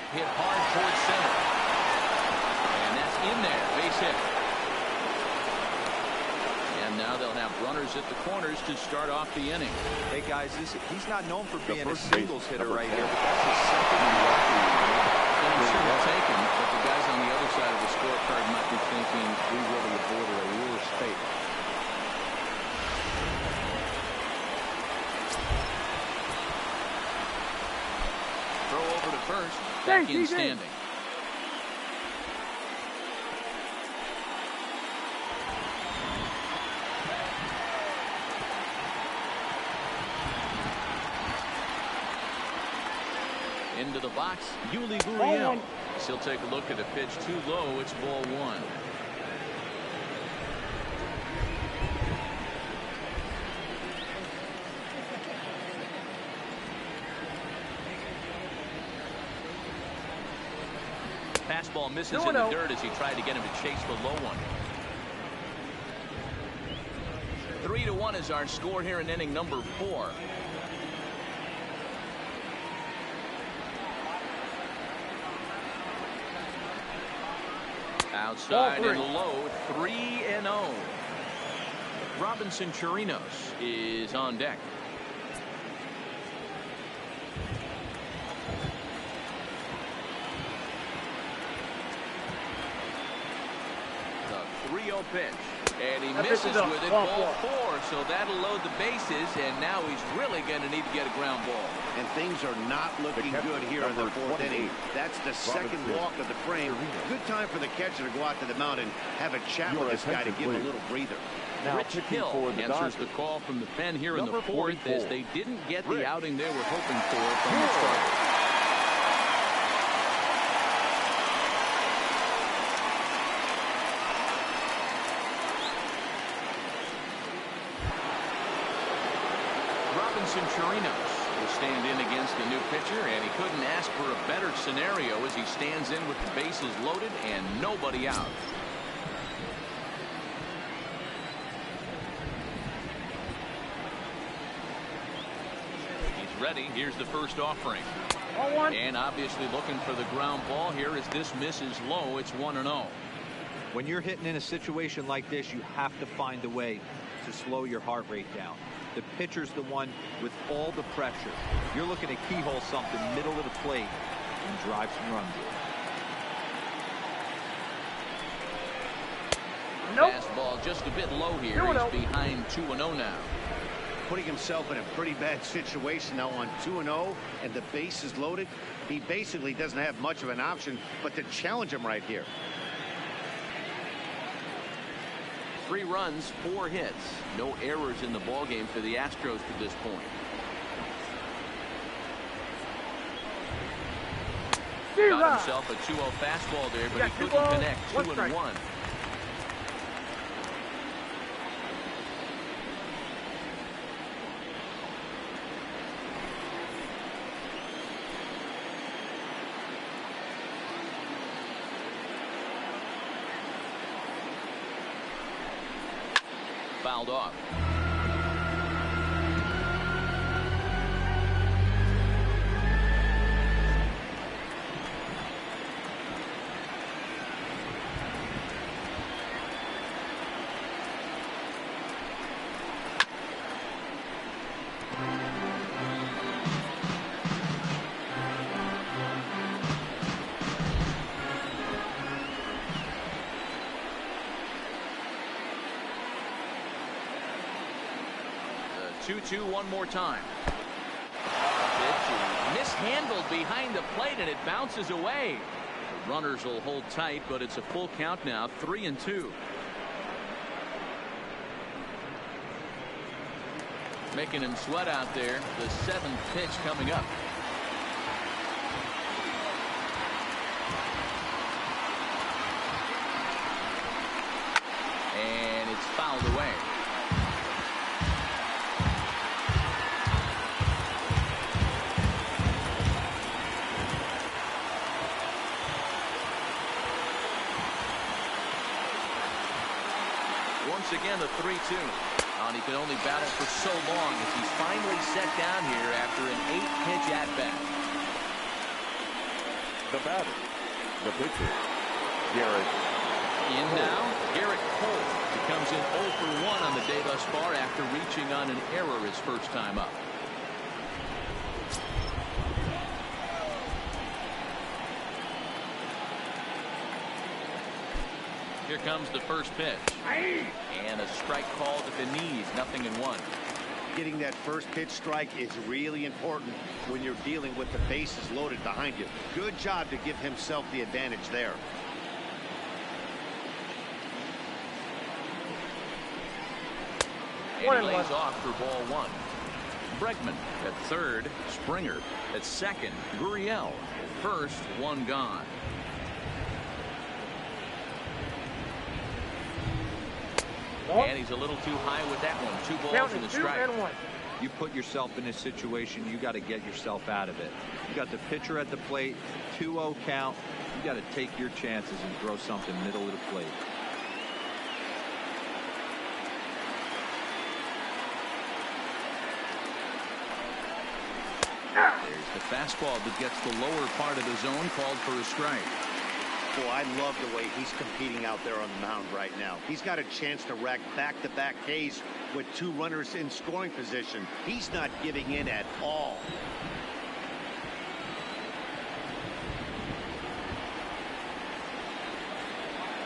Hit hard towards center. And that's in there. Base hit. And now they'll have runners at the corners to start off the inning. Hey, guys, he's not known for being a singles hitter right here, but that's his second taken, but the guys on the other side of the scorecard might be thinking we really avoided a worse fate. Throw over to first. Back in standing. Into the box, Yuli Gurriel. He'll take a look at a pitch too low. It's ball 1. Fastball misses in the dirt as he tried to get him to chase the low one. 3-1 is our score here in inning number 4. Outside and low, 3-0. Robinson Chirinos is on deck. The 3-0 pitch. And he misses with it, ball 4. So that'll load the bases, and now he's really going to need to get a ground ball. And things are not looking good here in the 4th inning. That's the second walk of the frame. Good time for the catcher to go out to the mound and have a chat with this guy to give him a little breather. Now Rich Hill for the answers Dodgers. the call from the pen here in Number the fourth 44. as they didn't get the Rich outing they were hoping for from the start. Chirinos will stand in against a new pitcher, and he couldn't ask for a better scenario as he stands in with the bases loaded and nobody out. He's ready. Here's the first offering. And obviously looking for the ground ball here as this misses low. It's 1-0. When you're hitting in a situation like this, you have to find a way to slow your heart rate down. The pitcher's the one with all the pressure. You're looking to keyhole something middle of the plate and drive some runs in. Nope. Fastball just a bit low here. He's behind 2-0 now. Putting himself in a pretty bad situation now on 2-0 and the base is loaded. He basically doesn't have much of an option but to challenge him right here. 3 runs, 4 hits. No errors in the ballgame for the Astros to this point. Got himself a 2-0 fastball there, but he couldn't connect. 2-1. Fouled off. The 2-2 one more time. Pitch is mishandled behind the plate and it bounces away. The runners will hold tight, but it's a full count now, 3-2. Making him sweat out there. The 7th pitch coming up. And it's fouled away. Once again, the 3-2. And he can only battle for so long as he's finally set down here after an 8-pitch at-bat. The batter, the pitcher, Garrett. In now, Garrett Cole. He comes in 0 for 1 on the day thus far after reaching on an error his first time up. Here comes the first pitch. And a strike called at the knees, 0-1. Getting that first pitch strike is really important when you're dealing with the bases loaded behind you. Good job to give himself the advantage there. And he lays off for ball 1. Bregman at third. Springer at second. Gurriel at first. 1 gone. And he's a little too high with that one. 2 balls and a strike. You put yourself in this situation, you got to get yourself out of it. You got the pitcher at the plate, 2-0 count. You got to take your chances and throw something middle of the plate. There's the fastball that gets the lower part of the zone, called for a strike. Boy, I love the way he's competing out there on the mound right now. He's got a chance to rack back-to-back Ks with 2 runners in scoring position. He's not giving in at all.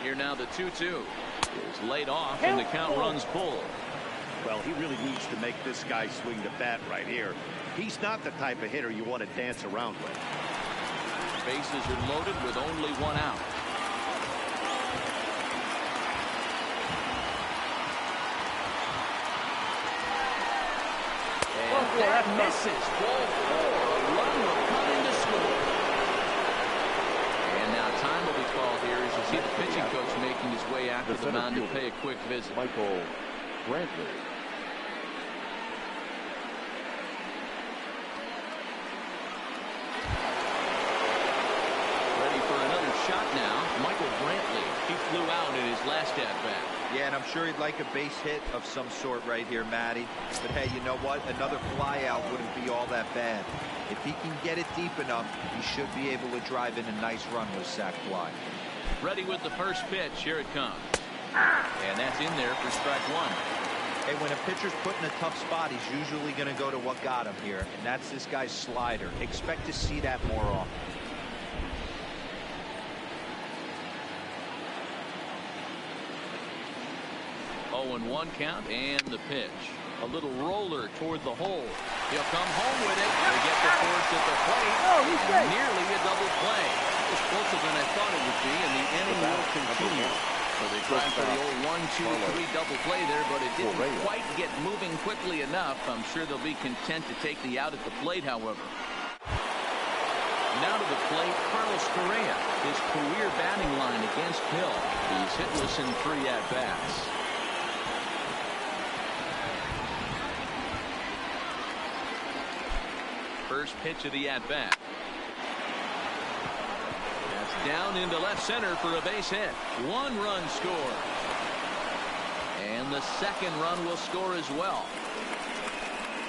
Here now the 2-2 is laid off and the count runs full. Well, he really needs to make this guy swing the bat right here. He's not the type of hitter you want to dance around with. Bases are loaded with only 1 out. That misses. Ball 4. A run will come in to score. And now time will be called here as you see the pitching coach making his way after the mound to pay a quick visit. Michael Brantley. Shot now, Michael Brantley. He flew out in his last at-bat. Yeah, and I'm sure he'd like a base hit of some sort right here, Matty. But hey, you know what? Another fly out wouldn't be all that bad. If he can get it deep enough, he should be able to drive in a nice run with sac fly. Ready with the first pitch. Here it comes. And that's in there for strike one. Hey, when a pitcher's put in a tough spot, he's usually going to go to what got him here, and that's this guy's slider. Expect to see that more often. 0-1 count and the pitch. A little roller toward the hole. He'll come home with it. They get the force at the plate. Nearly a double play. It was closer than I thought it would be, and the inning will continue. So they tried for the old 1-2-3 double play there, but it didn't quite get moving quickly enough. I'm sure they'll be content to take the out at the plate, however. Now to the plate, Carlos Correa. His career batting line against Hill. He's hitless in 3 at-bats. First pitch of the at-bat. That's down into left center for a base hit. 1-run score. And the second run will score as well.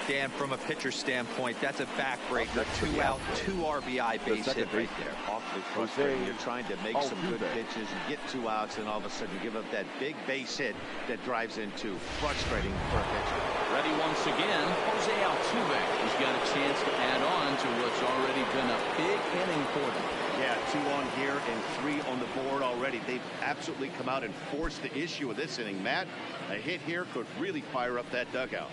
Dan, from a pitcher standpoint, that's a backbreaker. 2 out, 2 RBI base hit right there. Awfully frustrating. You're trying to make some good pitches and get 2 outs, and all of a sudden you give up that big base hit that drives in 2. Frustrating for a pitcher. Ready once again, Jose Altuve. He's got a chance to add on to what's already been a big inning for them. Yeah, 2 on here and 3 on the board already. They've absolutely come out and forced the issue of this inning, Matt. A hit here could really fire up that dugout.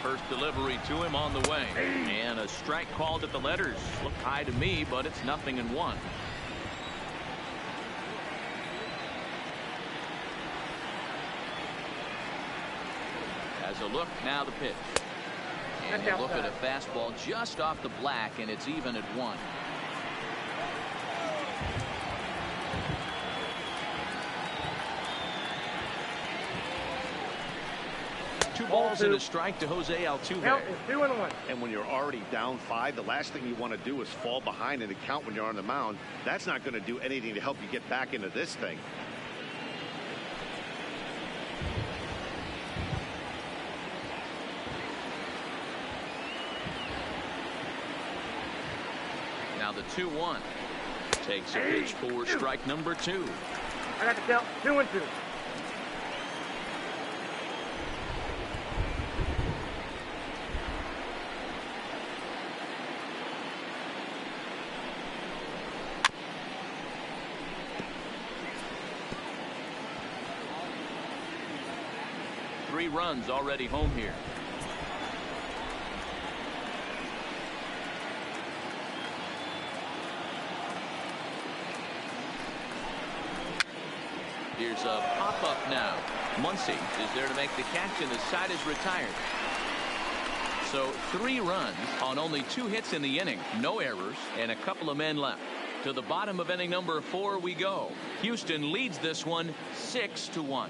First delivery to him on the way. And a strike called at the letters. Looked high to me, but it's 0-1. As a look, now the pitch. And you look at a fastball just off the black, and it's even at 1. Two balls and a strike to Jose Altuve. Count is 2-1. And when you're already down 5, the last thing you want to do is fall behind in the count when you're on the mound. That's not going to do anything to help you get back into this thing. Now the 2-1. Takes a pitch for strike number 2. I got the count. 2-2. Three runs already home here. Here's a pop-up now. Muncy is there to make the catch, and the side is retired. So 3 runs on only 2 hits in the inning. No errors, and a couple of men left. To the bottom of inning number 4 we go. Houston leads this one 6-1.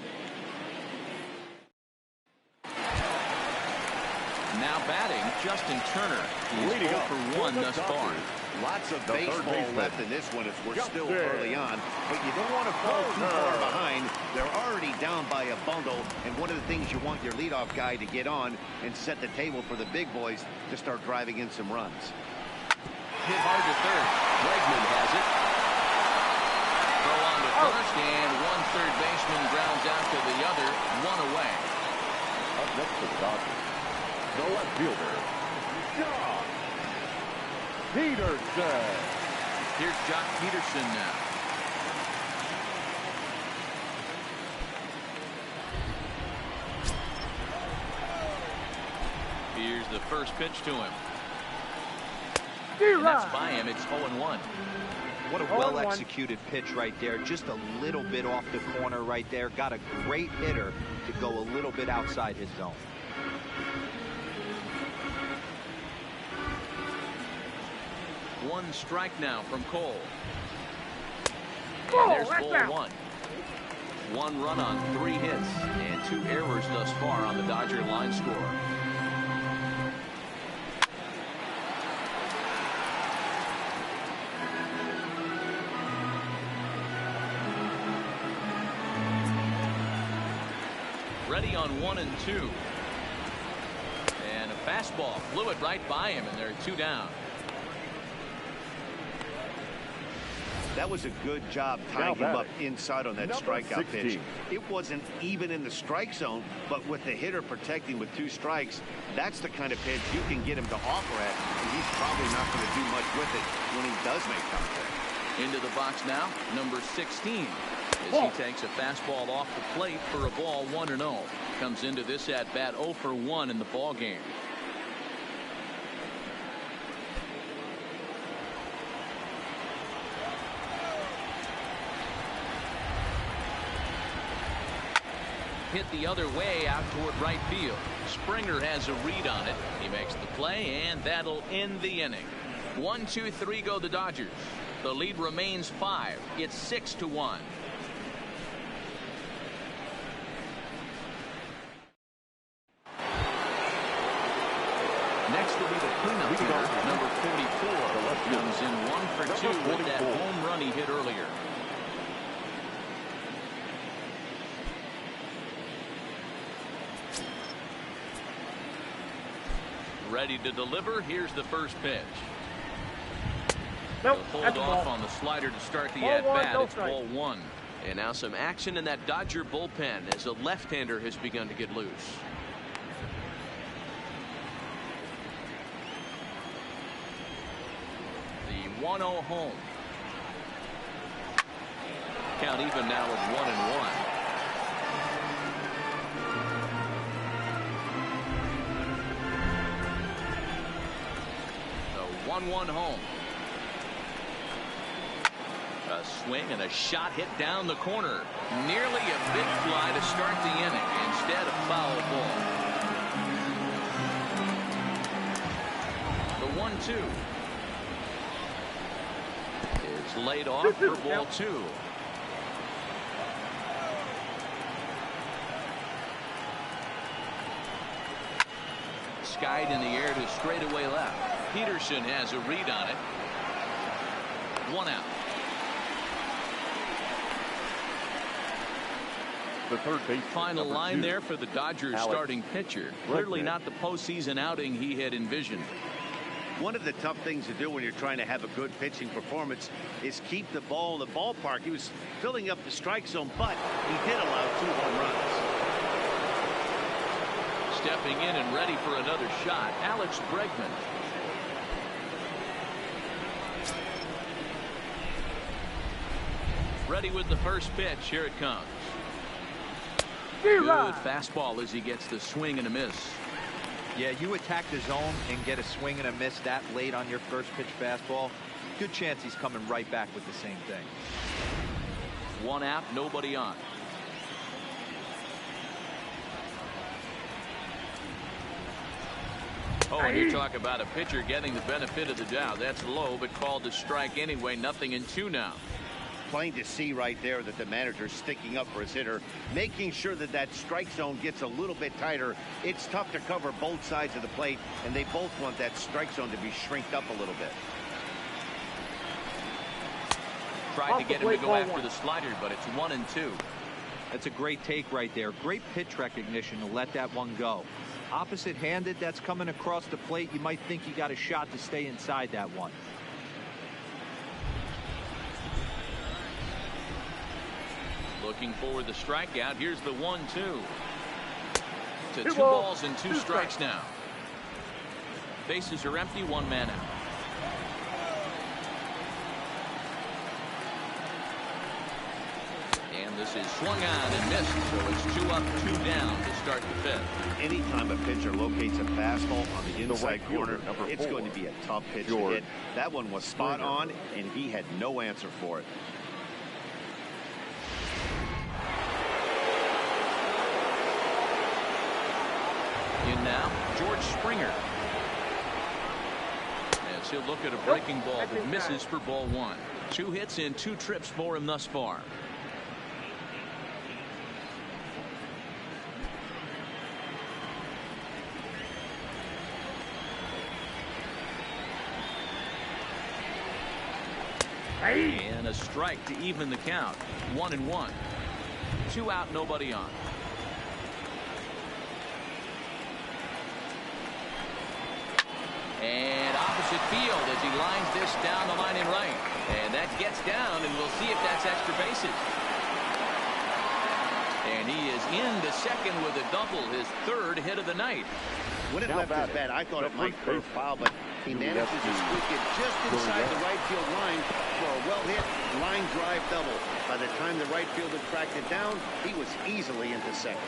Now batting, Justin Turner. He's 0 for 1 thus far. Lots of baseball left in this one as we're still early on, but you don't want to fall too far behind. They're already down by a bundle, and one of the things you want your leadoff guy to get on and set the table for the big boys to start driving in some runs. Hit hard to third. Bregman has it. Throw on to first, and one third baseman grounds out to the other. 1 away. Up next to the Dodgers, the left fielder, Jock Peterson. Here's Jock Peterson now. Here's the first pitch to him. And that's by him. It's 0-1. What a well-executed pitch right there. Just a little bit off the corner right there. Got a great hitter to go a little bit outside his zone. One strike now from Cole. And there's ball one. One run on 3 hits and 2 errors thus far on the Dodger line score. Ready on 1 and 2. And a fastball flew it right by him, and they're 2 down. That was a good job tying him up inside on that strikeout pitch. It wasn't even in the strike zone, but with the hitter protecting with 2 strikes, that's the kind of pitch you can get him to offer at, and he's probably not going to do much with it when he does make contact. Into the box now, number 16. As he takes a fastball off the plate for a ball 1-0. Comes into this at bat 0 for 1 in the ball game. Hit the other way out toward right field. Springer has a read on it. He makes the play, and that'll end the inning. 1-2-3 go the Dodgers. The lead remains 5. It's 6-1. Next will be the cleanup hitter, number 44. Comes in 1 for 2 with that home run he hit earlier. Ready to deliver. Here's the first pitch. Nope, hold off on the slider to start the at-bat. It's ball 1. And now some action in that Dodger bullpen as a left-hander has begun to get loose. The 1-0 home. Count even now with 1-1. The 1-1 home. A swing and a shot hit down the corner. Nearly a big fly to start the inning. Instead, a foul ball. The 1-2 is laid off for ball 2. Skied in the air to straightaway left. Peterson has a read on it. 1 out. The third base. Final line there for the Dodgers starting pitcher. Clearly not the postseason outing he had envisioned. One of the tough things to do when you're trying to have a good pitching performance is keep the ball in the ballpark. He was filling up the strike zone, but he did allow 2 home runs. Stepping in and ready for another shot, Alex Bregman. Ready with the first pitch. Here it comes. Good fastball as he gets the swing and a miss. Yeah, you attack the zone and get a swing and a miss that late on your first pitch fastball. Good chance he's coming right back with the same thing. 1 out, nobody on. Oh, and you talk about a pitcher getting the benefit of the doubt. That's low, but called to strike anyway. 0-2 now. Plain to see right there that the manager's sticking up for his hitter, making sure that that strike zone gets a little bit tighter. It's tough to cover both sides of the plate, and they both want that strike zone to be shrinked up a little bit. Tried to get him to go after the slider, but it's 1-2. That's a great take right there. Great pitch recognition to let that one go. Opposite-handed, that's coming across the plate. You might think you got a shot to stay inside that one. Looking for the strikeout. Here's the 1-2. To 2 balls and 2 strikes now. Bases are empty. 1 man out. And the is swung on and missed, so it's 2 up, 2 down to start the 5th. Anytime a pitcher locates a fastball on the inside right corner, fielder, number it's 4, going to be a tough pitch to George hit. That one was spot Springer. on, and he had no answer for it. In now, George Springer. As he'll look at a breaking ball that misses for ball 1. 2 hits and 2 trips for him thus far. And a strike to even the count. 1-1. 2 out, nobody on. And opposite field as he lines this down the line in right. And that gets down, and we'll see if that's extra bases. And he is in the second with a double, his 3rd hit of the night. When it left his bat, I thought it might curve foul, but he manages to squeak it just inside the right field line for a well-hit line drive double. By the time the right fielder tracked it down, he was easily into second.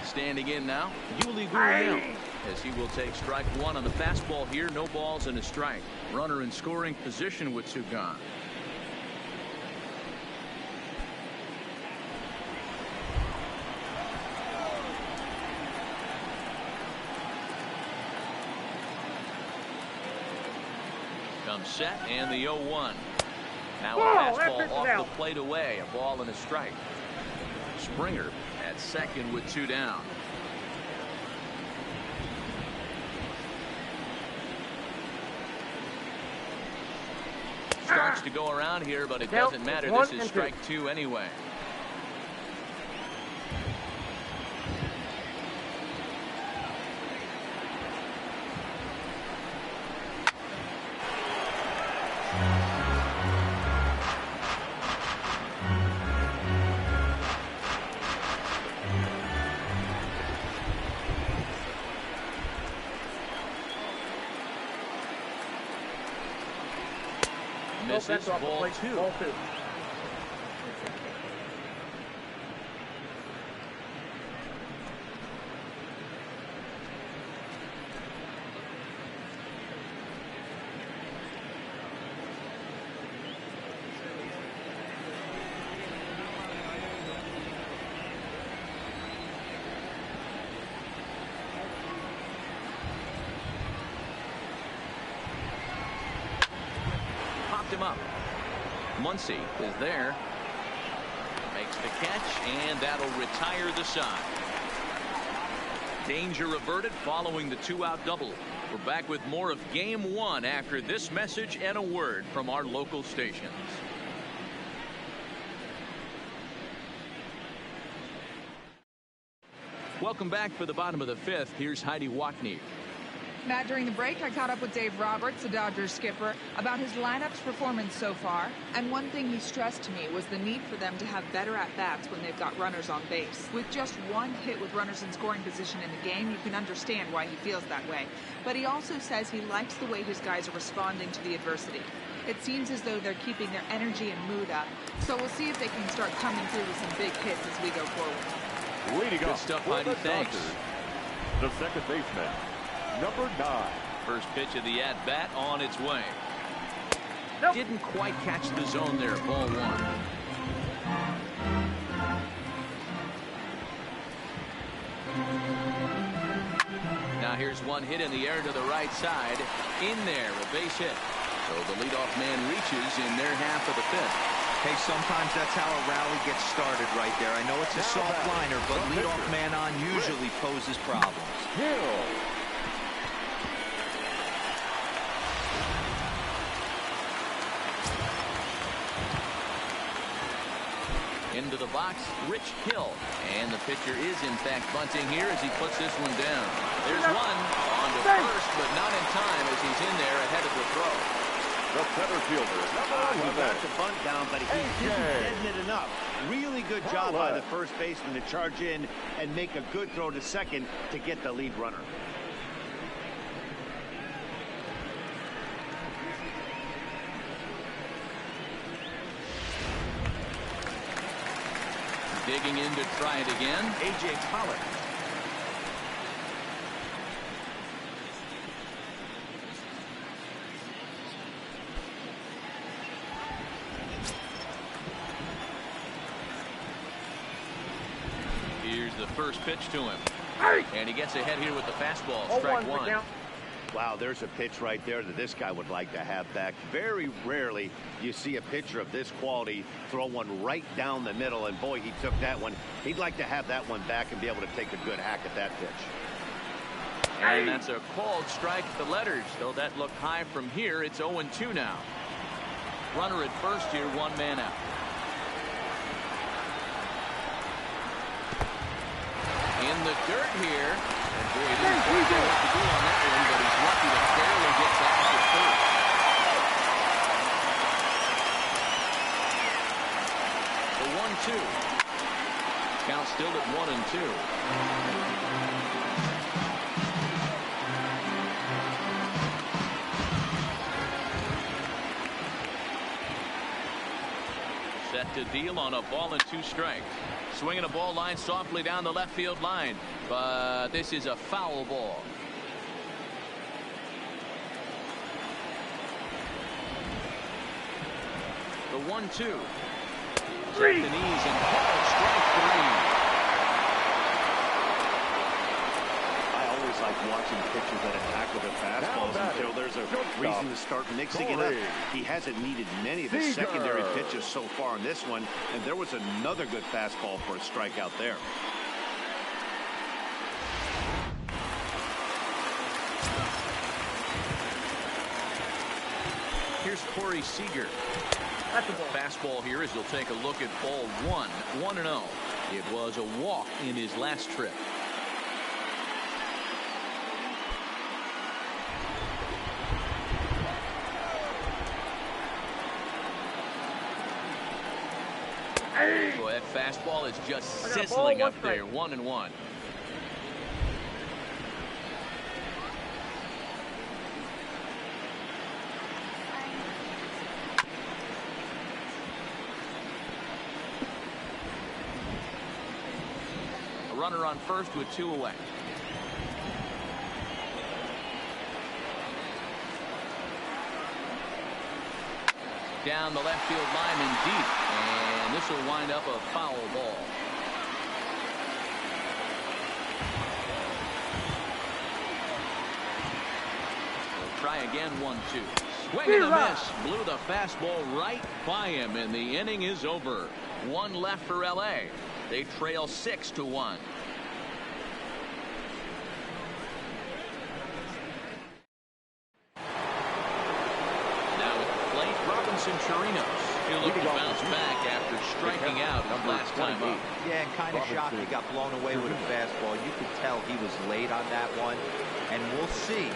Standing in now, Yuli Gurriel, as he will take strike 1 on the fastball here. No balls and a strike. Runner in scoring position with 2 gone. Comes set and the 0-1. Now a fastball off the plate away. A ball and a strike. Springer at second with 2 down. Starts to go around here, but it doesn't matter. This is strike 2 anyway. Misses, ball 2. Ball 2. Him up. Muncy is there. Makes the catch, and that'll retire the side. Danger averted following the 2-out double. We're back with more of Game 1 after this message and a word from our local stations. Welcome back for the bottom of the 5th. Here's Heidi Watney. Matt, during the break, I caught up with Dave Roberts, the Dodgers skipper, about his lineup's performance so far. And one thing he stressed to me was the need for them to have better at-bats when they've got runners on base. With just 1 hit with runners in scoring position in the game, you can understand why he feels that way. But he also says he likes the way his guys are responding to the adversity. It seems as though they're keeping their energy and mood up. So we'll see if they can start coming through with some big hits as we go forward. Leading Good up stuff, for Heidi. the Thanks. Dodgers, the second baseman, number 9. First pitch of the at-bat on its way. Nope. Didn't quite catch the zone there. Ball 1. Now here's one hit in the air to the right side. In there, a base hit. So the leadoff man reaches in their half of the 5th. Hey, sometimes that's how a rally gets started right there. I know it's a soft liner, but leadoff man on usually poses problems. Hill. Into the box, Rich Hill. And the pitcher is, in fact, bunting here as he puts this one down. There's one on to first, but not in time as he's in there ahead of the throw. The center fielder, number He 11. got the bunt down, but he didn't deaden it enough. Really good job by the first baseman to charge in and make a good throw to second to get the lead runner. Digging in to try it again. A.J. Pollock. Here's the first pitch to him. And he gets ahead here with the fastball. Strike one. Wow, there's a pitch right there that this guy would like to have back. Very rarely you see a pitcher of this quality throw one right down the middle, and boy, he took that one. He'd like to have that one back and be able to take a good hack at that pitch. And that's a called strike to the letters. Though that looked high from here, it's 0-2 now. Runner at first here, one man out. In the dirt here. And boy, he didn't quite know what to do on that one, but he's lucky to barely get back to third. The 1-2. Count still at 1-2. Set to deal on a ball and 2 strikes. Swinging a ball line softly down the left field line, but this is a foul ball. The 1-2. Set the knees and called strike 3. Like watching pitchers that attack with their fastballs until there's a reason to start mixing it up. He hasn't needed many of his secondary pitches so far in this one, and there was another good fastball for a strikeout there. Here's Corey Seager. Fastball here as he'll take a look at ball 1. 1-0. It was a walk in his last trip. Boy, that fastball is just sizzling up there. 1-1. A runner on first with 2 away. Down the left field line and deep. And this will wind up a foul ball. We'll try again. 1-2. Swing and a miss. Blew the fastball right by him, and the inning is over. 1 left for LA. They trail 6-1. He'll look to bounce back after striking out last time up. Yeah, and kind of shocked he got blown away with a fastball. You could tell he was late on that one, and we'll see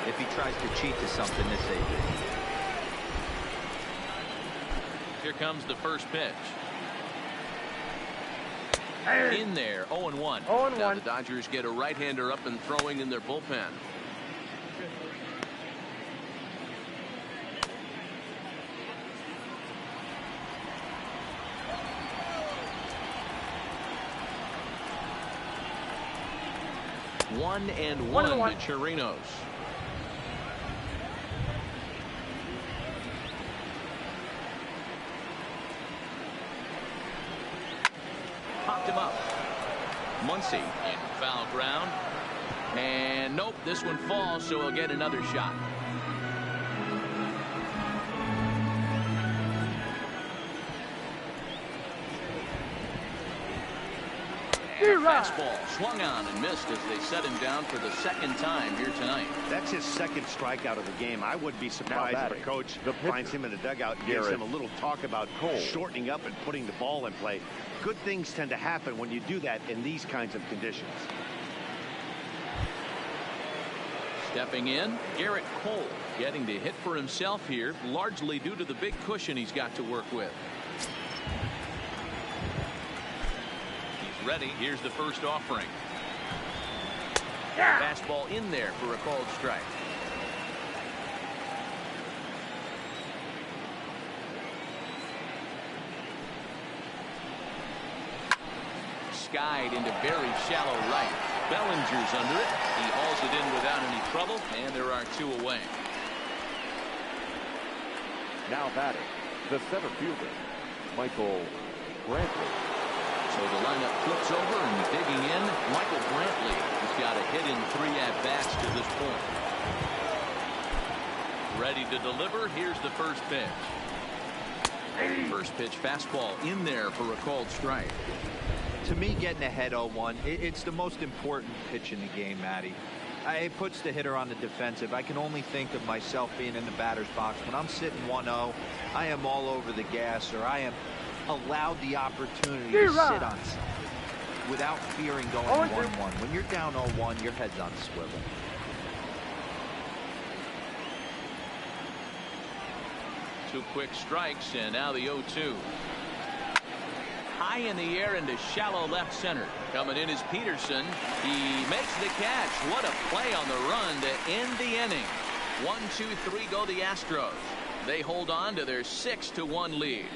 if he tries to cheat to something this evening. Here comes the first pitch. In there, 0-1. Now the Dodgers get a right-hander up and throwing in their bullpen. One and one to Chirinos. Popped him up. Muncy in foul ground. And nope, this one falls, so he'll get another shot. Fastball swung on and missed as they set him down for the second time here tonight. That's his second strikeout of the game. I wouldn't be surprised if a coach finds him in the dugout and gives him a little talk about shortening up and putting the ball in play. Good things tend to happen when you do that in these kinds of conditions. Stepping in, Garrett Cole getting to hit for himself here, largely due to the big cushion he's got to work with. He's ready. Here's the first offering. Fastball in there for a called strike. Skied into very shallow right. Bellinger's under it. He hauls it in without any trouble, and there are 2 away. Now batting, the center fielder, Michael Brantley. So the lineup flips over, and digging in, Michael Brantley, who's got a hit in 3 at-bats to this point. Ready to deliver. Here's the first pitch. First pitch fastball in there for a called strike. To me, getting ahead 0-1, it's the most important pitch in the game, Matty. It puts the hitter on the defensive. I can only think of myself being in the batter's box. When I'm sitting 1-0, I am all over the gas, or I am allowed the opportunity to sit on something without fearing going 1-1. When you're down 0-1, your head's on a swivel. Two quick strikes, and now the 0-2. High in the air into shallow left center. Coming in is Peterson. He makes the catch. What a play on the run to end the inning. 1-2-3 go the Astros. They hold on to their 6-1 lead.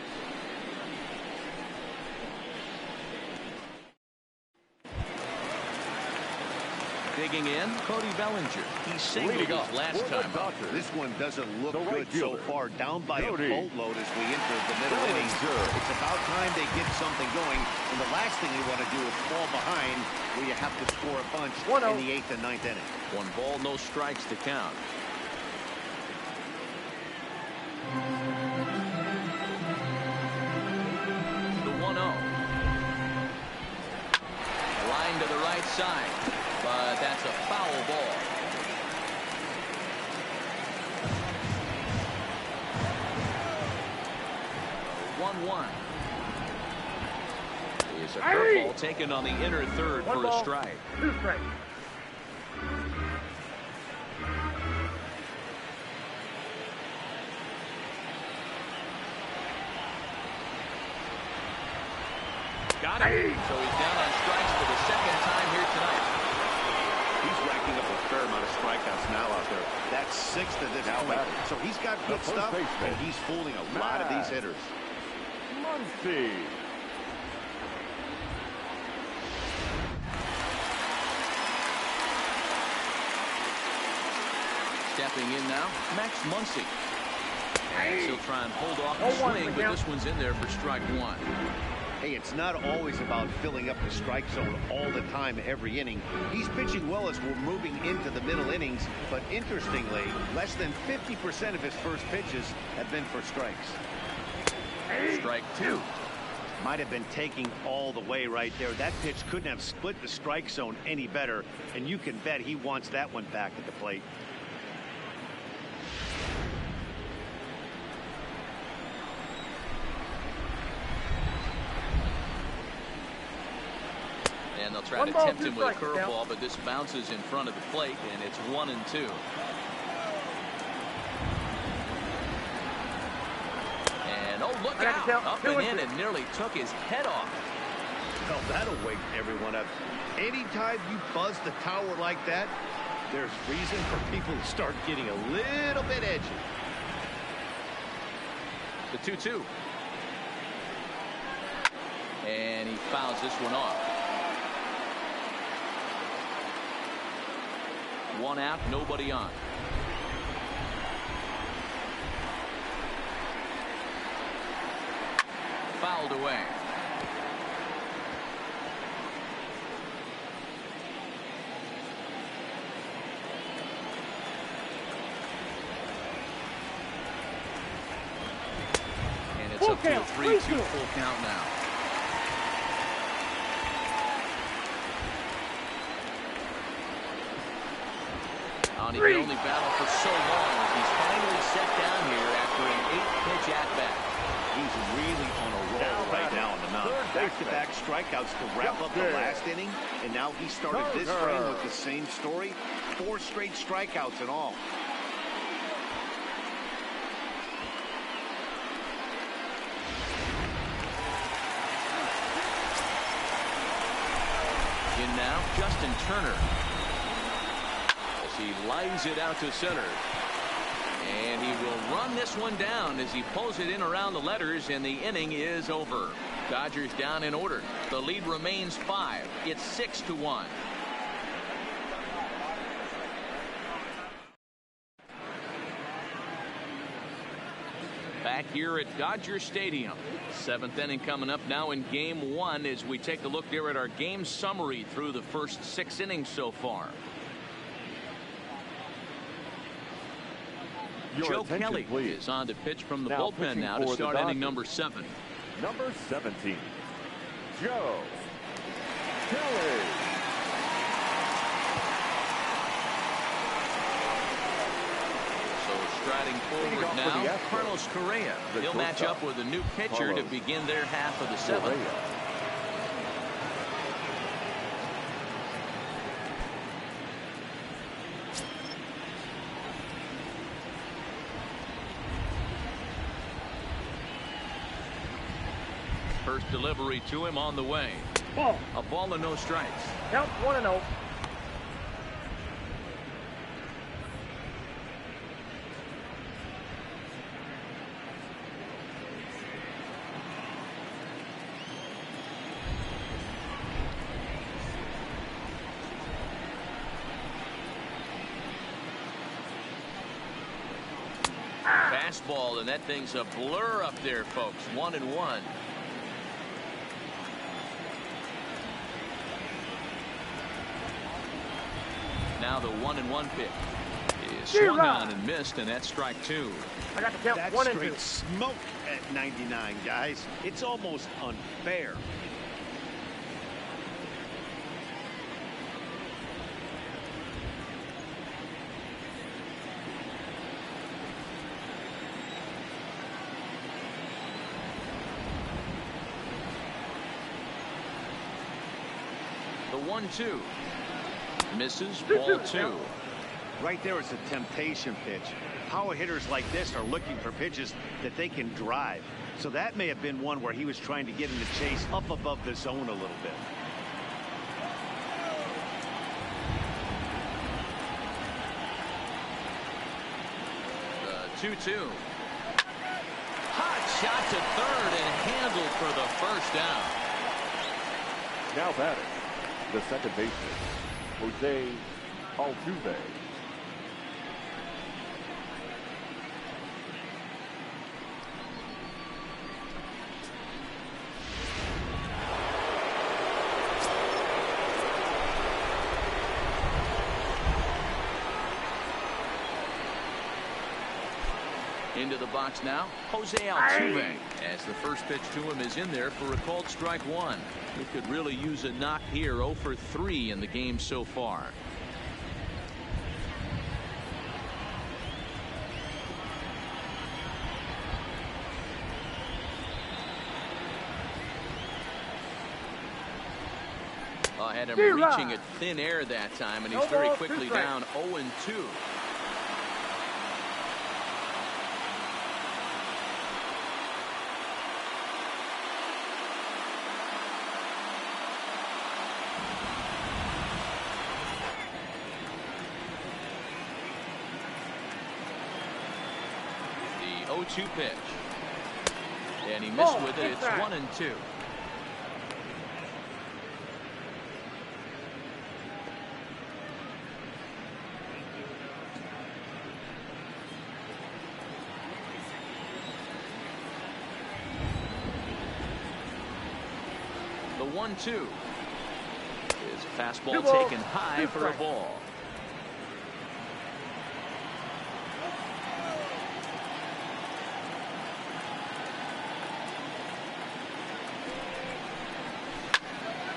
Digging in, Cody Bellinger. He singled off last time out. This one doesn't look right good so fielder, far. Down by Cody. a boatload as we enter the middle innings. It's about time they get something going. And the last thing you want to do is fall behind where you have to score a bunch in the 8th and 9th inning. 1 ball, no strikes to count. The 1-0. Line to the right side. But that's a foul ball. One. Is a curveball taken on the inner third for a strike. 2 strikes. Got it. So he's down on strikes for the 2nd time here tonight. He's racking up a fair amount of strikeouts now out there. That's 6th at this point. So he's got good stuff, and he's fooling a lot of these hitters. Muncy. Stepping in now, Max Muncy. And he'll try and hold off the swing, but this one's in there for strike 1. Hey, it's not always about filling up the strike zone all the time, every inning. He's pitching well as we're moving into the middle innings, but interestingly, less than 50% of his first pitches have been for strikes. Strike 2. Might have been taking all the way right there. That pitch couldn't have split the strike zone any better, and you can bet he wants that one back at the plate. And they'll try to tempt him with a curveball, but this bounces in front of the plate, and it's 1-2. And oh, look out! Up and in and nearly took his head off. Well, that'll wake everyone up. Anytime you buzz the tower like that, there's reason for people to start getting a little bit edgy. The 2-2. And he fouls this one off. 1 out, nobody on. Fouled away. And it's up to a 3-2 full count now. He can only battle for so long. He's finally set down here after an 8-pitch at-bat. He's really on a roll right now on the mound. Back-to-back strikeouts to wrap up the last inning, and now he started this frame with the same story. 4 straight strikeouts in all. In now, Justin Turner. As he lines it out to center. And he will run this one down as he pulls it in around the letters, and the inning is over. Dodgers down in order. The lead remains 5. It's 6-1. Back here at Dodger Stadium. 7th inning coming up now in game 1 as we take a look there at our game summary through the first 6 innings so far. Joe Kelly is on to pitch from the bullpen now to start inning number 7. Number 17, Joe Kelly. Striding forward now, Carlos Correa. He'll match up with a new pitcher to begin their half of the 7th. First delivery to him on the way. Ball. A ball and no strikes. Count 1-0. Fastball, and that thing's a blur up there, folks. 1-1. Now the 1-1 pitch is swung on and missed, and that's strike 2. I got to count That's 1 and 2. straight smoke at 99, guys. It's almost unfair. The 1-2 misses, ball 2. Right there is a temptation pitch. Power hitters like this are looking for pitches that they can drive. So that may have been one where he was trying to get in the chase up above the zone a little bit. The 2-2. Hot shot to third and handled for the first down. Now batting, the second baseman, Jose Altuve. Into the box now, Jose Altuve, as the first pitch to him is in there for a called strike 1. He could really use a knock here. 0 for 3 in the game so far. Had him reaching at thin air that time, and he's very quickly down 0-2. The 0-2 pitch, and he missed with it. It's 1-2. The 1-2 is a fastball taken high for a ball.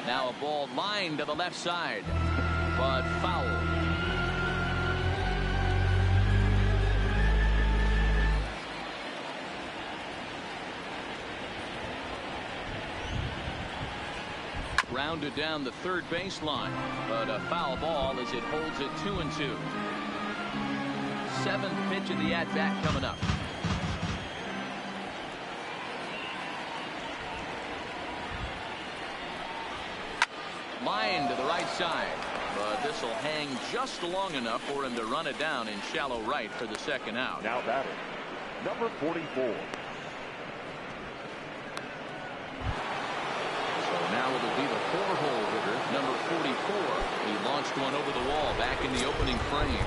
Now a ball lined to the left side, but foul. Grounded down the third baseline, but a foul ball as it holds it 2-2. Seventh pitch of the at-bat coming up. Line to the right side, but this will hang just long enough for him to run it down in shallow right for the second out. Now batting, number 44. Now it'll be the four-hole hitter, number 44. He launched one over the wall back in the opening frame.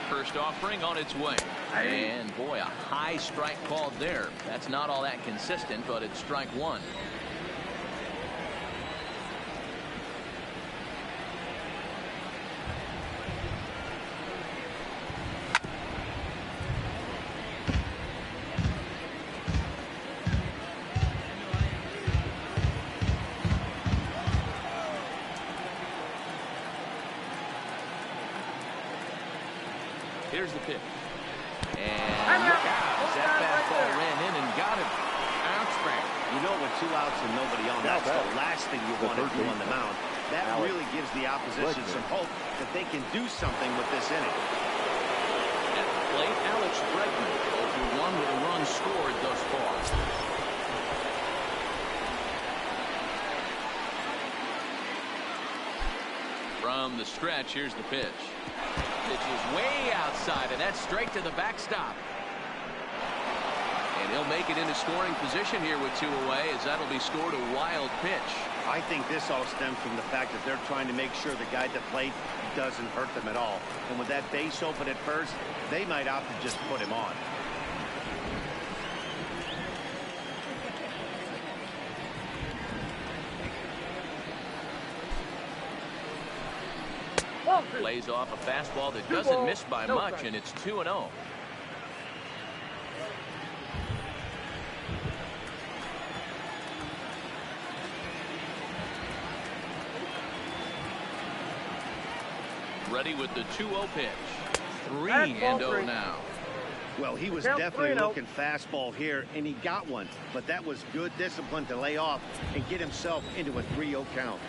First offering on its way. And boy, a high strike called there. That's not all that consistent, but it's strike one. Here's the pitch. And look out. That fastball ran in and got him. Outback. You know, with 2 outs and nobody on, that's the last thing you want to do on the mound. That really gives the opposition some hope that they can do something with this inning. At the plate, Alex Bregman, 0-1 with a run scored thus far. From the stretch, here's the pitch. Pitch is way outside, and that's straight to the backstop. And he'll make it into scoring position here with 2 away, as that'll be scored a wild pitch. I think this all stems from the fact that they're trying to make sure the guy at the plate doesn't hurt them at all. And with that base open at first, they might opt to just put him on. Plays off a fastball that doesn't miss by much, and it's 2-0. Ready with the 2-0 pitch. 3-0 now. Well, he was definitely looking fastball here, and he got one. But that was good discipline to lay off and get himself into a 3-0 count.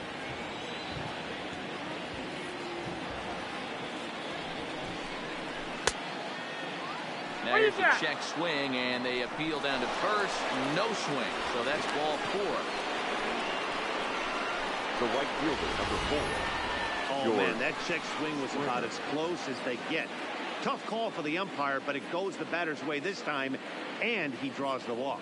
Now here's a check swing, and they appeal down to first. No swing, so that's ball 4. The right fielder, number 4. Oh, man, that check swing was about as close as they get. Tough call for the umpire, but it goes the batter's way this time, and he draws the walk.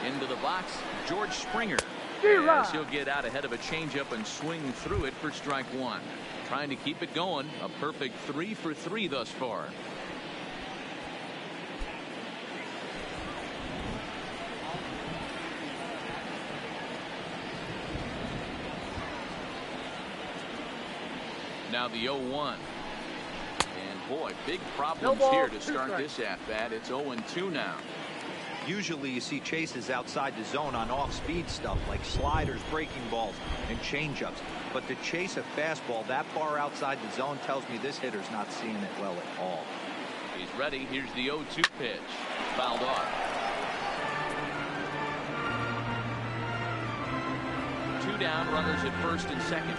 Into the box, George Springer. Yes, he'll get out ahead of a changeup and swing through it for strike 1. Trying to keep it going. A perfect 3 for 3 thus far. Now the 0-1. And boy, big problems here to start this at-bat. It's 0-2 now. Usually you see chases outside the zone on off-speed stuff like sliders, breaking balls, and changeups. But to chase a fastball that far outside the zone tells me this hitter's not seeing it well at all. He's ready. Here's the 0-2 pitch. Fouled off. 2 down, runners at first and second.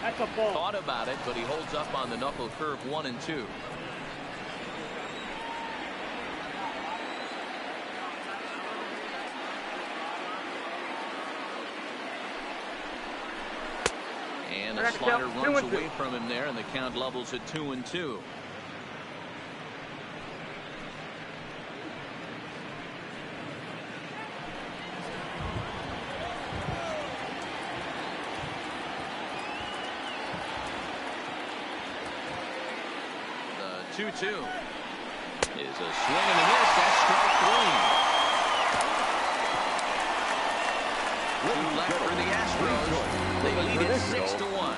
That's a ball. Thought about it, but he holds up on the knuckle curve 1 and 2. And the slider runs away from him there, and the count levels at 2 and 2. The 2-2 is a swing and a miss. That's strike 3. 2 left for the Astros. They lead it 6-1.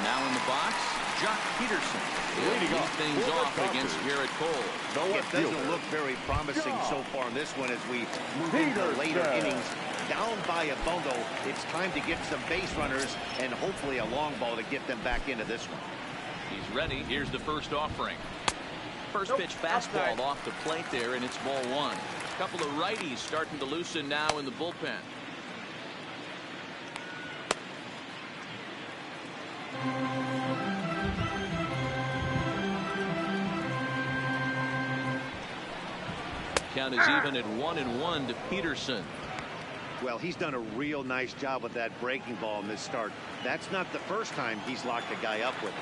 Now in the box, Jock Peterson. He'll lead things off against Garrett Cole. It doesn't look very promising so far in this one as we move into later innings. Down by a bundle, it's time to get some base runners and hopefully a long ball to get them back into this one. He's ready. Here's the first offering. First pitch fastball off the plate there, and it's ball one. A couple of righties starting to loosen now in the bullpen. Count is even at 1-1 to Peterson. Well, he's done a real nice job with that breaking ball in this start. That's not the first time he's locked a guy up with it.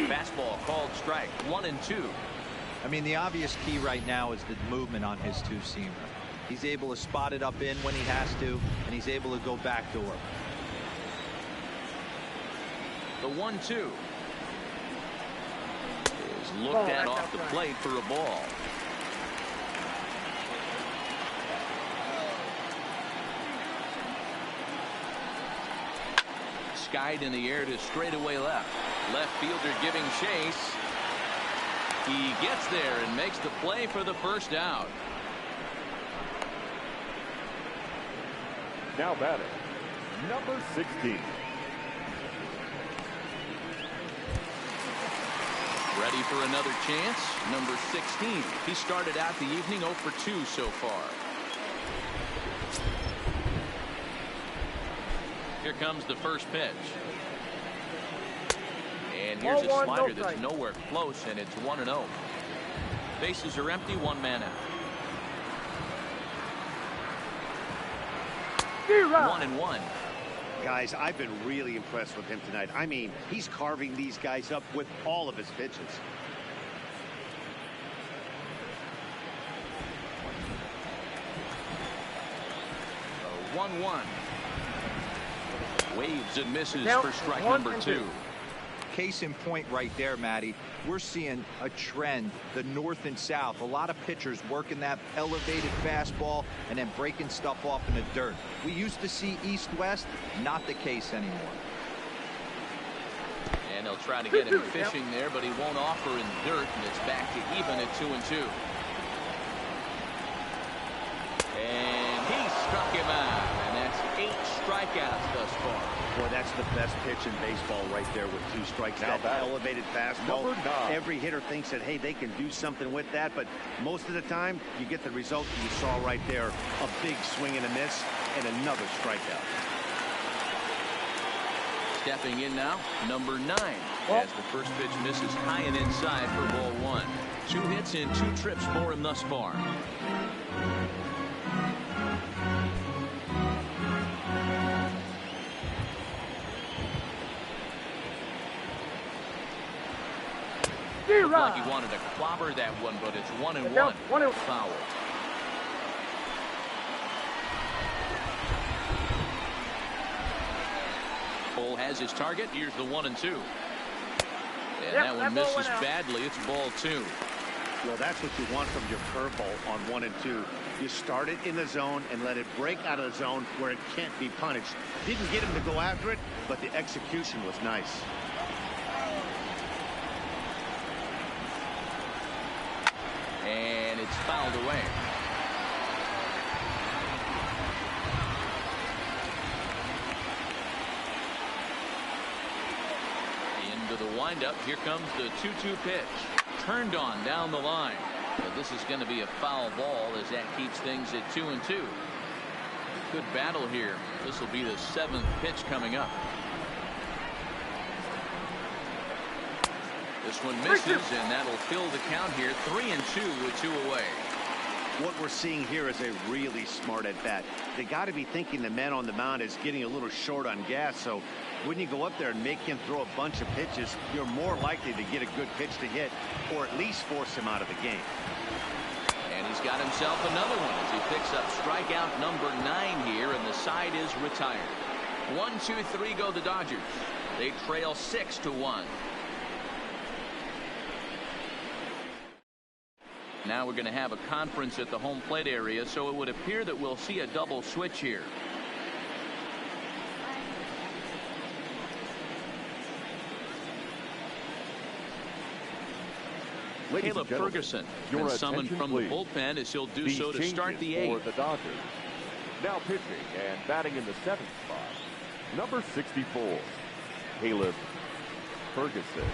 Fastball called strike. 1-2. I mean, the obvious key right now is the movement on his two-seamer. He's able to spot it up in when he has to, and he's able to go backdoor. The 1-2 is looked at off the plate for a ball. Skied in the air to straightaway left. Left fielder giving chase. He gets there and makes the play for the first out. Now batting, number 16. Ready for another chance. Number 16. He started out the evening 0 for 2 so far. Here comes the first pitch. And here's a slider that's nowhere close, and it's 1-0. Bases are empty, one man out. 1-1. Guys, I've been really impressed with him tonight. I mean, he's carving these guys up with all of his pitches. 1-1. Waves and misses for strike number 2. Case in point right there, Matty. We're seeing a trend, the north and south. A lot of pitchers working that elevated fastball and then breaking stuff off in the dirt. We used to see east-west, not the case anymore. And they'll try to get him fishing there, but he won't offer in the dirt, and it's back to even at 2-2. And he struck him out, and that's 8 strikeouts thus far. Boy, that's the best pitch in baseball right there with 2 strikes. Now that elevated fastball. Every hitter thinks that, hey, they can do something with that, but most of the time you get the result you saw right there. A big swing and a miss and another strikeout. Stepping in now, number 9, as the first pitch misses high and inside for ball 1. 2 hits and 2 trips for him thus far. Looked like he wanted to clobber that one, but it's 1-1. Foul. Cole has his target. Here's the 1-2. And that one misses badly. It's ball 2. Well, that's what you want from your curveball on 1 and 2. You start it in the zone and let it break out of the zone where it can't be punished. Didn't get him to go after it, but the execution was nice. And it's fouled away. Into the windup. Here comes the 2-2 pitch. Turned on down the line. But this is going to be a foul ball as that keeps things at 2-2. Good battle here. This will be the 7th pitch coming up. This one misses, and that'll fill the count here. 3-2 with 2 away. What we're seeing here is a really smart at bat. They got to be thinking the man on the mound is getting a little short on gas. So when you go up there and make him throw a bunch of pitches, you're more likely to get a good pitch to hit, or at least force him out of the game. And he's got himself another one as he picks up strikeout number 9 here, and the side is retired. 1-2-3 go the Dodgers. They trail 6-1. Now we're going to have a conference at the home plate area, so it would appear that we'll see a double switch here. Ladies Caleb and gentlemen, Ferguson your been summoned attention, from please. the bullpen as he'll do These so to start the changes eighth. for the Dodgers. Now pitching and batting in the 7th spot, number 64, Caleb Ferguson.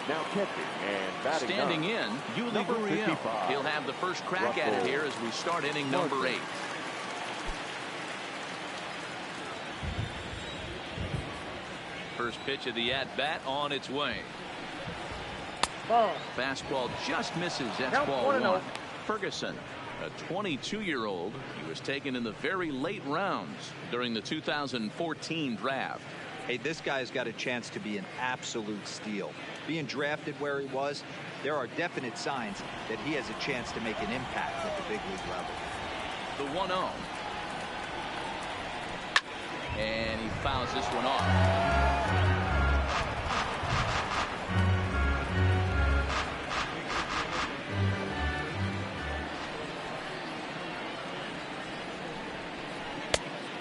Now catching and batting Standing ninth, in, Yuli number Gurriel. 55. He'll have the first crack at it Russell here as we start inning number Martin. 8. First pitch of the at-bat on its way. Ball. Fastball just misses. That's Count ball 1-0. Ferguson, a 22-year-old. He was taken in the very late rounds during the 2014 draft. Hey, this guy's got a chance to be an absolute steal. Being drafted where he was, there are definite signs that he has a chance to make an impact at the big league level. The 1-0. And he fouls this one off.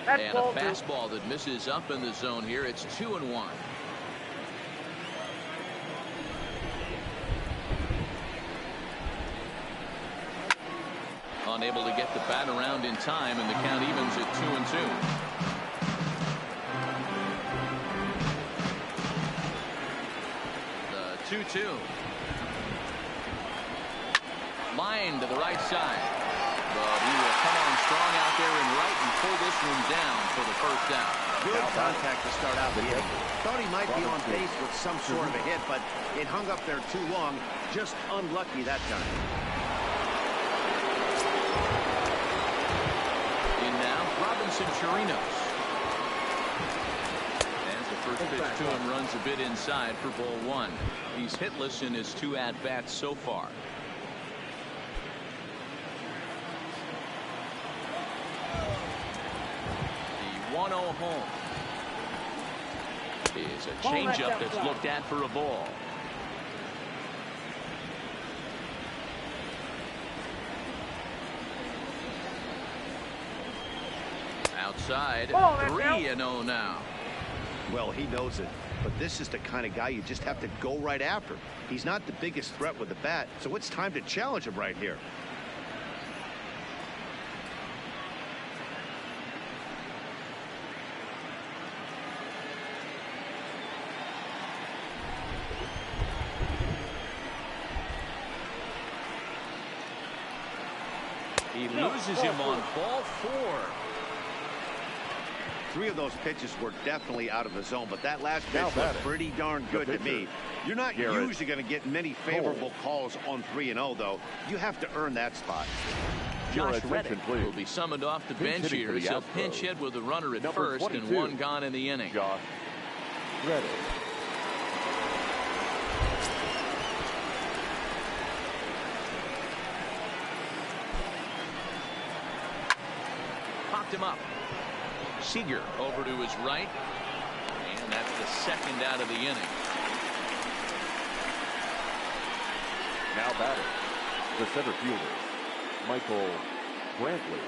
That's And a ball 2. fastball that misses up in the zone here. It's 2-1. Unable to get the bat around in time, and the count evens at 2-2. The 2-2. Line to the right side. But he will come on strong out there in right and pull this one down for the first down. Good contact to start out the inning. Thought he might be on base with some sort of a hit, but it hung up there too long. Just unlucky that time. In now, Robinson Chirinos. As the first pitch to him runs a bit inside for ball 1. He's hitless in his 2 at-bats so far. The 1-0 home is a changeup that's looked at for a ball. Outside, 3-0 now. Well, he knows it, but this is the kind of guy you just have to go right after. He's not the biggest threat with the bat, so it's time to challenge him right here. He loses him on ball 4. 3 of those pitches were definitely out of the zone, but that last pitch Now was batting. pretty darn good to me. You're not Garrett usually going to get many favorable calls on 3-0, though. You have to earn that spot. Your Josh attention, Reddick please. will be summoned off the Pinch bench hitting here. for the He'll Astros. pinch hit with a runner at Number first and 22. 1 gone in the inning. Josh Reddick. Popped him up. Seager over to his right. And that's the second out of the inning. Now batting, the center fielder, Michael Brantley.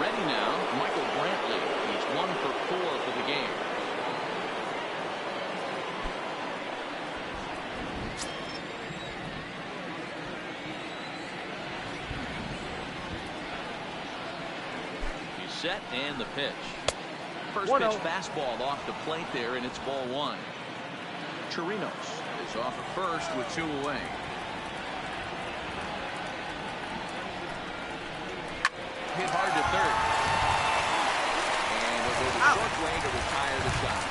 Ready now, Michael Brantley. He's 1 for 4 for the game. He's set and the pitch. First pitch fastball off the plate there, and it's ball 1. Chirinos is off at first with 2 away. Hit hard to third. And he'll go the short way to retire the side.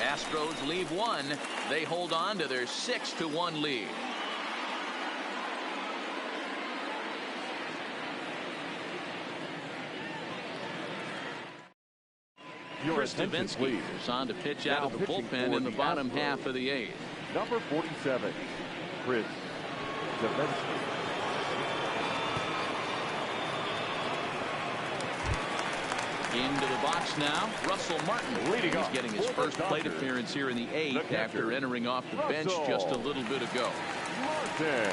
Astros leave 1. They hold on to their 6-1 lead. Chris Davinsky is on to pitch out of the bullpen in the bottom half of the 8th. Number 47, Chris Davinsky. Into the box now, Russell Martin. Leading He's off getting his for the first plate Dodgers. appearance here in the 8th The after catcher, entering off the bench Russell just a little bit ago. Martin.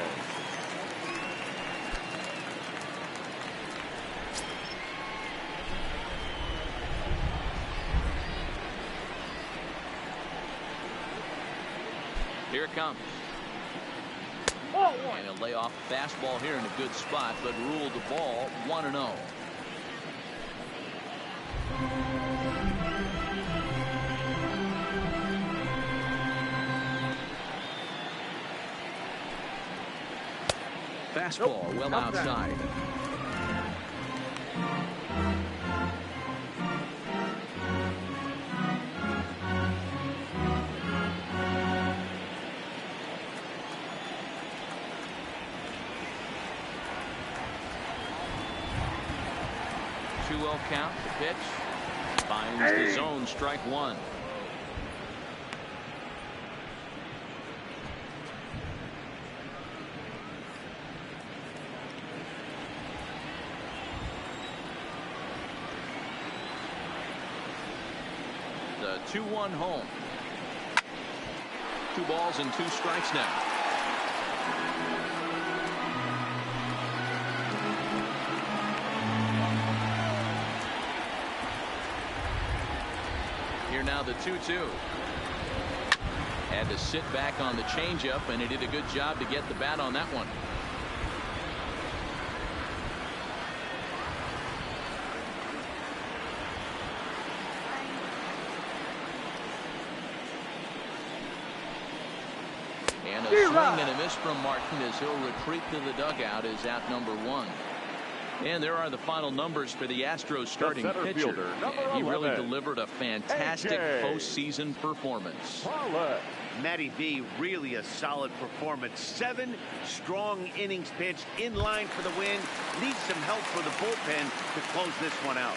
Here it comes. And he'll lay off a fastball here in a good spot, but ruled the ball 1-0. Fastball well outside. Count. The pitch finds the zone. Strike one. The 2-1 home. 2 balls and 2 strikes now. Here now the 2-2. Had to sit back on the changeup, and he did a good job to get the bat on that one. And a swing and a miss from Martinez. He'll retreat to the dugout as out number 1. And there are the final numbers for the Astros starting pitcher. He really delivered a fantastic postseason performance. Matty V, really a solid performance. 7 strong innings pitched, in line for the win. Needs some help for the bullpen to close this one out.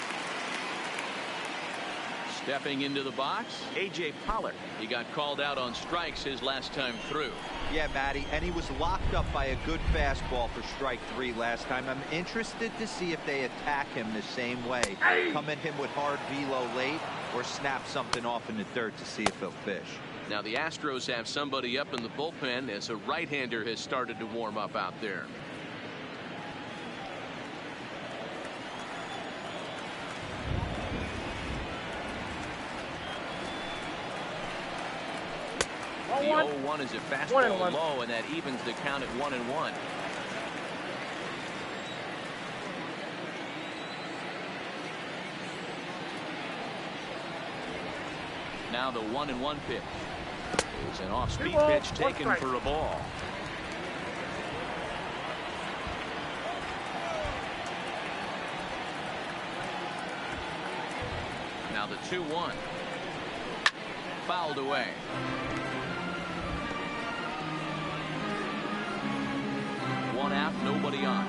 Stepping into the box, A.J. Pollock. He got called out on strikes his last time through. Yeah, Matty, and he was locked up by a good fastball for strike 3 last time. I'm interested to see if they attack him the same way. Come at him with hard velo late or snap something off in the dirt to see if he'll fish. Now the Astros have somebody up in the bullpen as a right-hander has started to warm up out there. The 0-1 is a fastball low, and that evens the count at 1-1. Now the 1-1 pitch is an off-speed pitch taken for a ball. Now the 2-1 fouled away. One out, nobody on.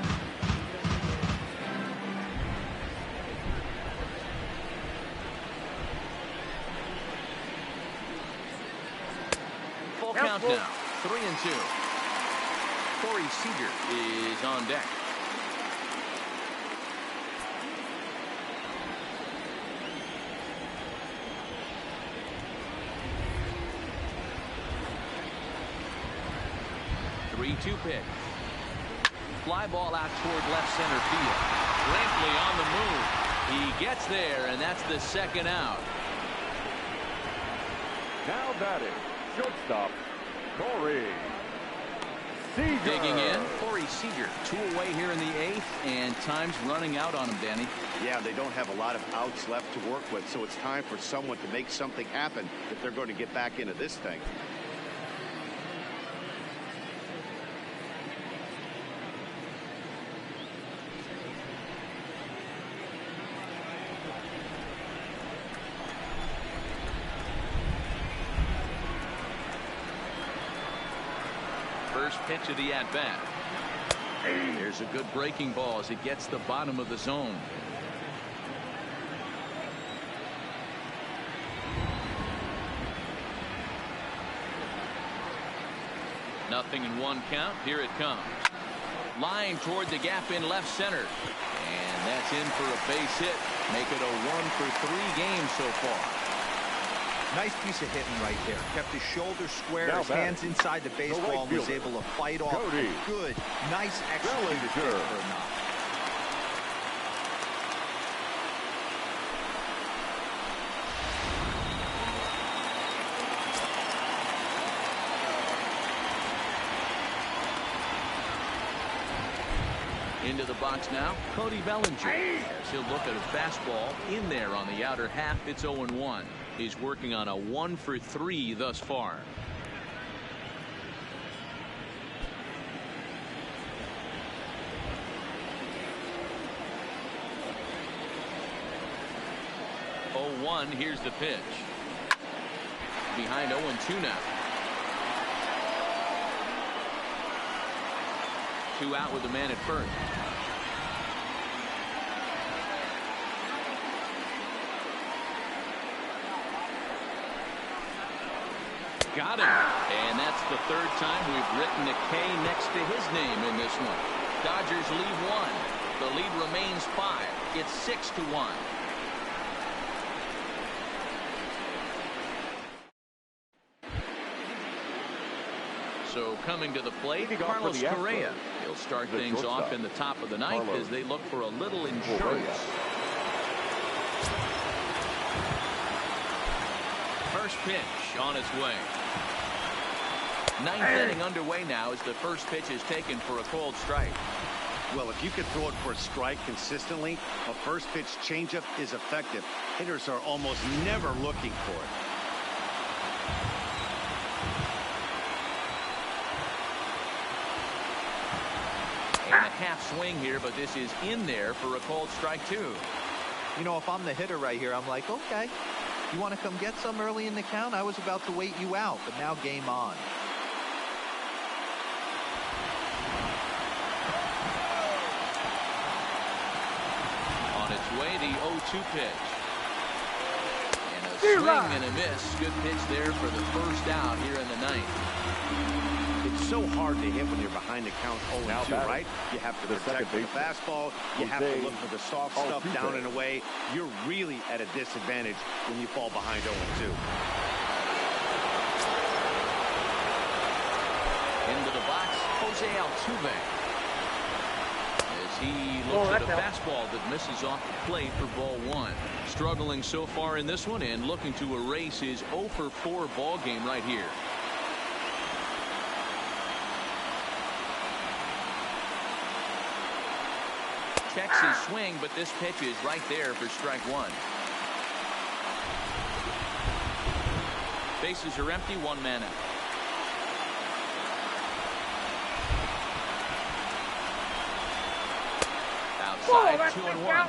Full count now. 3-2. Corey Seager is on deck. Three-two pitch. Fly ball out toward left center field. Brinkley on the move. He gets there, and that's the second out. Now batting, shortstop, Corey Seager. Digging in, Corey Seager. 2 away here in the 8th, and time's running out on him, Danny. Yeah, they don't have a lot of outs left to work with, so it's time for someone to make something happen if they're going to get back into this thing. First pitch of the at-bat. There's a good breaking ball as it gets the bottom of the zone. Nothing in 1 count. Here it comes. Line toward the gap in left center. And that's in for a base hit. Make it a 1 for 3 games so far. Nice piece of hitting right there. Kept his shoulders square, his hands inside the baseball, and was able to fight off a good, nice executed pitch for a knock. Into the box now, Cody Bellinger. As he'll look at his fastball in there on the outer half. It's 0-1. He's working on a 1-for-3 thus far. Here's the pitch. Behind 0-2 now. 2 out with the man at first. Got him. And that's the 3rd time we've written a K next to his name in this one. Dodgers lead 1. The lead remains 5. It's 6-1. So coming to the plate, Carlos Correa. He'll start things off in the top of the 9th as they look for a little insurance. First pitch on its way. 9th inning underway now as the first pitch is taken for a called strike. Well, if you can throw it for a strike consistently, a first pitch changeup is effective. Hitters are almost never looking for it. And a half swing here, but this is in there for a called strike 2. You know, if I'm the hitter right here, I'm like, okay, you want to come get some early in the count? I was about to wait you out, but now game on. On its way, the 0-2 pitch. And a swing and a miss. Good pitch there for the first out here in the 9th. It's so hard to hit when you're behind the count 0-2, right? You have to protect the fastball. You have to look for the soft stuff down and away. You're really at a disadvantage when you fall behind 0-2. Into the box, Jose Altuve. As he looks at a fastball that misses off the plate for ball 1. Struggling so far in this one and looking to erase his 0-for-4 ball game right here. Checks his swing, but this pitch is right there for strike 1. Bases are empty, 1 man out. Outside, 2-1.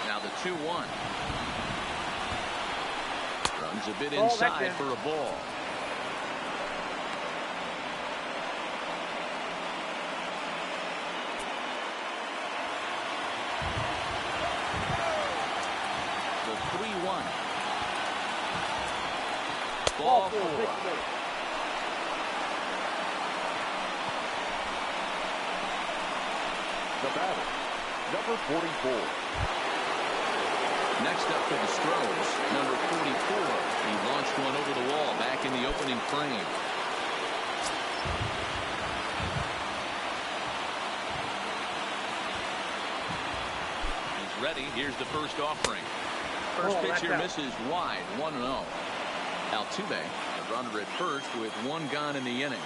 Now the 2-1. Runs a bit inside for a ball. The 3-1. Ball 4. The batter, number 44. Next up for the Astros, number 44. He launched one over the wall back in the opening frame. He's ready. Here's the first offering. First pitch here misses wide, 1-0. Altuve, the runner at first with 1 gone in the inning.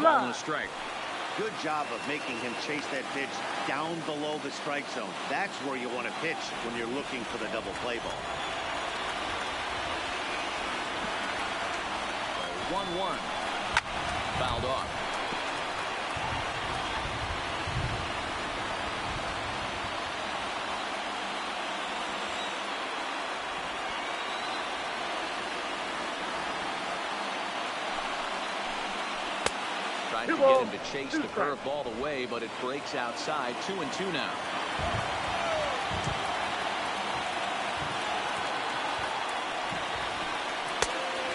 Ball and a strike. Good job of making him chase that pitch down below the strike zone. That's where you want to pitch when you're looking for the double play ball. 1-1. Fouled off. Trying to get him to chase the curveball away, but it breaks outside. 2-2 now.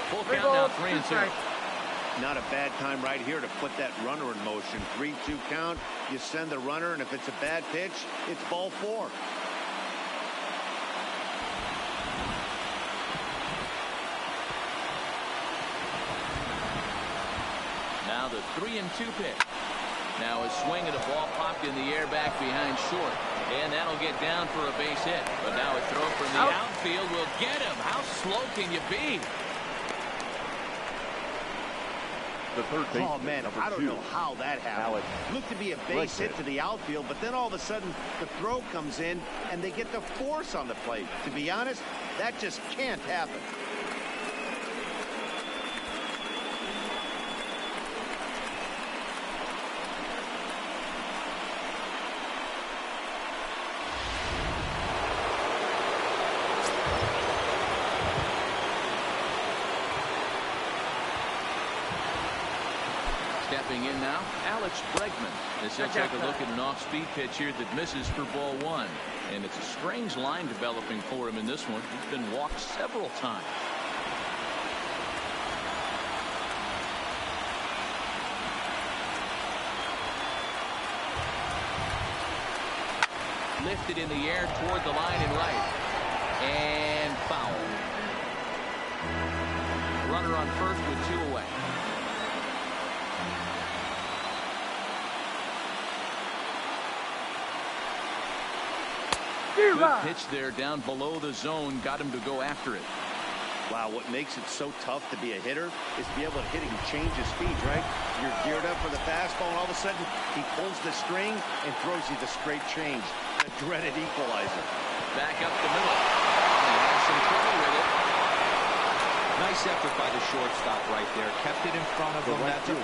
Full count now, 3-2. Not a bad time right here to put that runner in motion. 3-2 count. You send the runner, and if it's a bad pitch, it's ball 4. Now the 3-2 pitch. Now a swing and a ball popped in the air back behind short. And that'll get down for a base hit. But now a throw from the outfield will get him. How slow can you be? The third baseman, oh, man, I don't know how that happened. Looked to be a base hit to the outfield, but then all of a sudden the throw comes in and they get the force on the plate. To be honest, that just can't happen. Stepping in now, Alex Bregman. As he'll take a look at an off-speed pitch here that misses for ball one. And it's a strange line developing for him in this one. He's been walked several times. Lifted in the air toward the line and right. And foul. Runner on first with two away. Good pitch there down below the zone. Got him to go after it. Wow, what makes it so tough to be a hitter is to be able to hit and change his speed, right? You're geared up for the fastball, and all of a sudden he pulls the string and throws you the straight change, the dreaded equalizer. Back up the middle. He has some trouble with it. Nice effort by the shortstop right there. Kept it in front of him.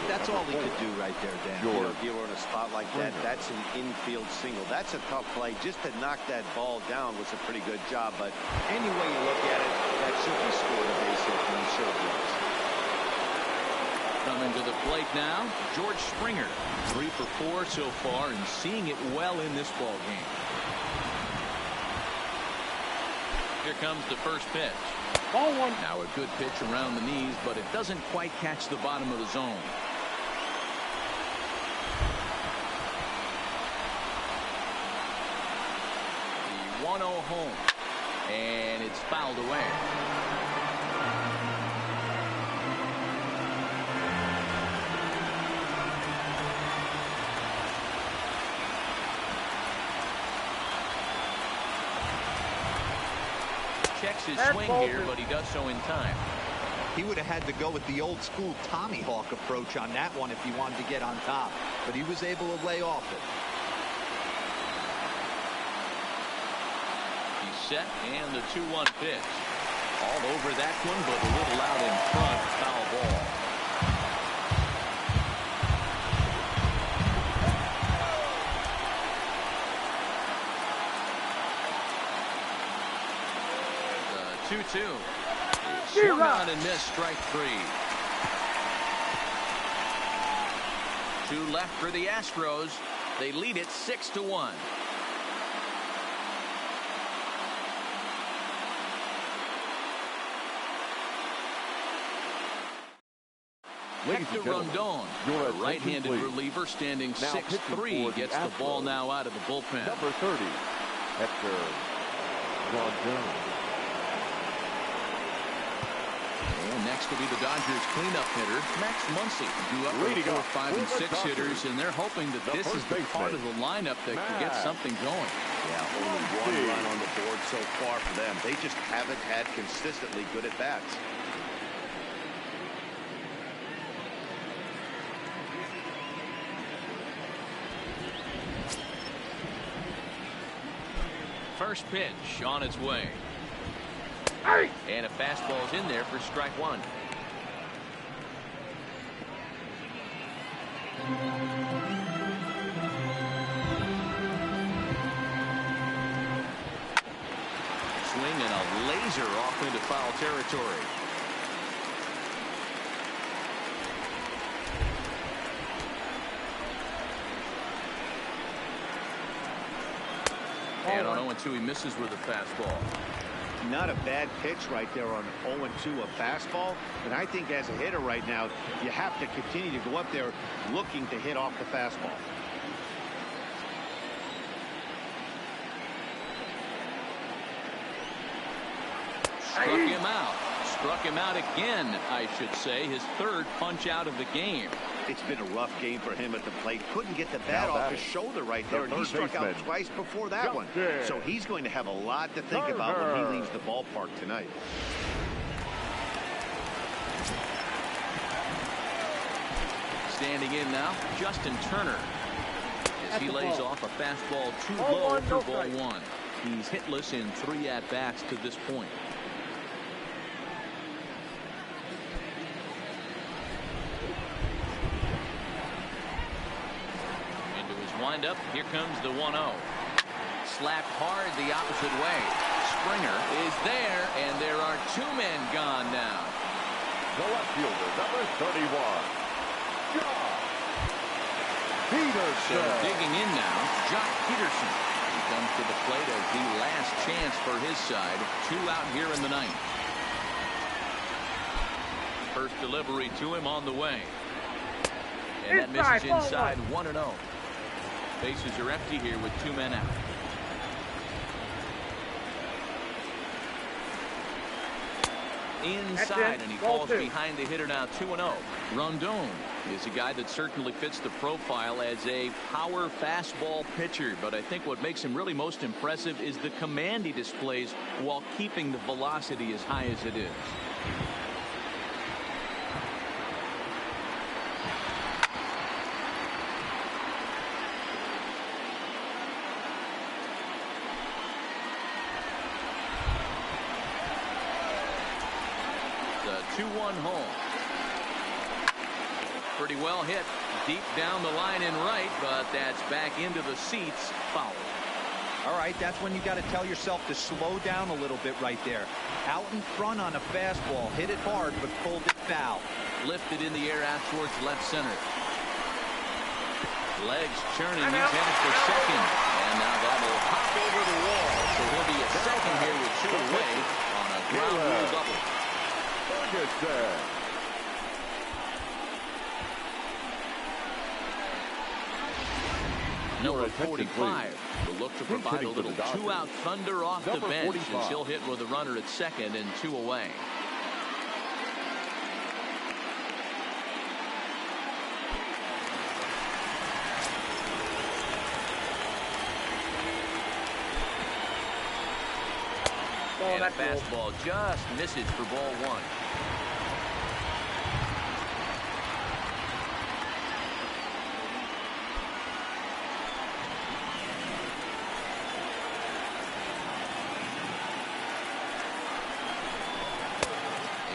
That's all he could do right there, Dan. If you were in a spot like that, that's an infield single. That's a tough play. Just to knock that ball down was a pretty good job. But any way you look at it, that should be scored a base hit, and he sure was. Coming to the plate now, George Springer. 3 for 4 so far and seeing it well in this ball game. Here comes the first pitch. Ball one. Now a good pitch around the knees, but it doesn't quite catch the bottom of the zone. The 1-0 home, and it's fouled away. Checks his swing here, but he does so in time. He would have had to go with the old school Tommy Hawk approach on that one if he wanted to get on top, but he was able to lay off it. He's set, and the 2-1 pitch. All over that one, but a little out in front. Foul ball. The 2-2. Swung on and missed, strike 3. 2 left for the Astros. They lead it 6-1. Hector Rondon, a right-handed reliever, standing 6'3", gets the ball now out of the bullpen. Number 30, Hector Rondon. And next will be the Dodgers cleanup hitter, Max Muncy, due up with 4, 5, and 6 hitters, and they're hoping that this is the part of the lineup that can get something going. Yeah, only 1 run on the board so far for them. They just haven't had consistently good at-bats. First pitch on its way. And a fastball's in there for strike 1. Swing and a laser off into foul territory. And on 0-2, he misses with a fastball. Not a bad pitch right there on 0-2, a fastball. And I think as a hitter right now, you have to continue to go up there looking to hit off the fastball. Struck him out. Struck him out again, I should say. His 3rd punch out of the game. It's been a rough game for him at the plate. Couldn't get the bat off his shoulder right there. He struck out twice before that one. So he's going to have a lot to think about when he leaves the ballpark tonight. Standing in now, Justin Turner. As he lays off a fastball too low for ball one. He's hitless in 3 at-bats to this point. Into his windup. Here comes the 1-0. Slapped hard the opposite way. Springer is there, and there are 2 men gone now. The left fielder, number 31. So digging in now, Jock Peterson. He comes to the plate as the last chance for his side. 2 out here in the 9th. First delivery to him on the way. And that misses inside 1-0. Bases are empty here with 2 men out. Inside, and he falls behind the hitter now. 2-0. Rondon is a guy that certainly fits the profile as a power fastball pitcher, but I think what makes him really most impressive is the command he displays while keeping the velocity as high as it is. The 2-1 home. Pretty well hit deep down the line in right, but that's back into the seats. Foul. All right, that's when you got to tell yourself to slow down a little bit right there. Out in front on a fastball, hit it hard, but pulled it foul. Lifted in the air out towards left center. Legs churning, he's headed for second. And now that'll hop over the wall. So he'll be at second here with 2 away on a ground rule double. Number 45 will look to provide a little 2-out thunder off the bench as he'll hit with a runner at second and 2 away. And a fastball just misses for ball 1.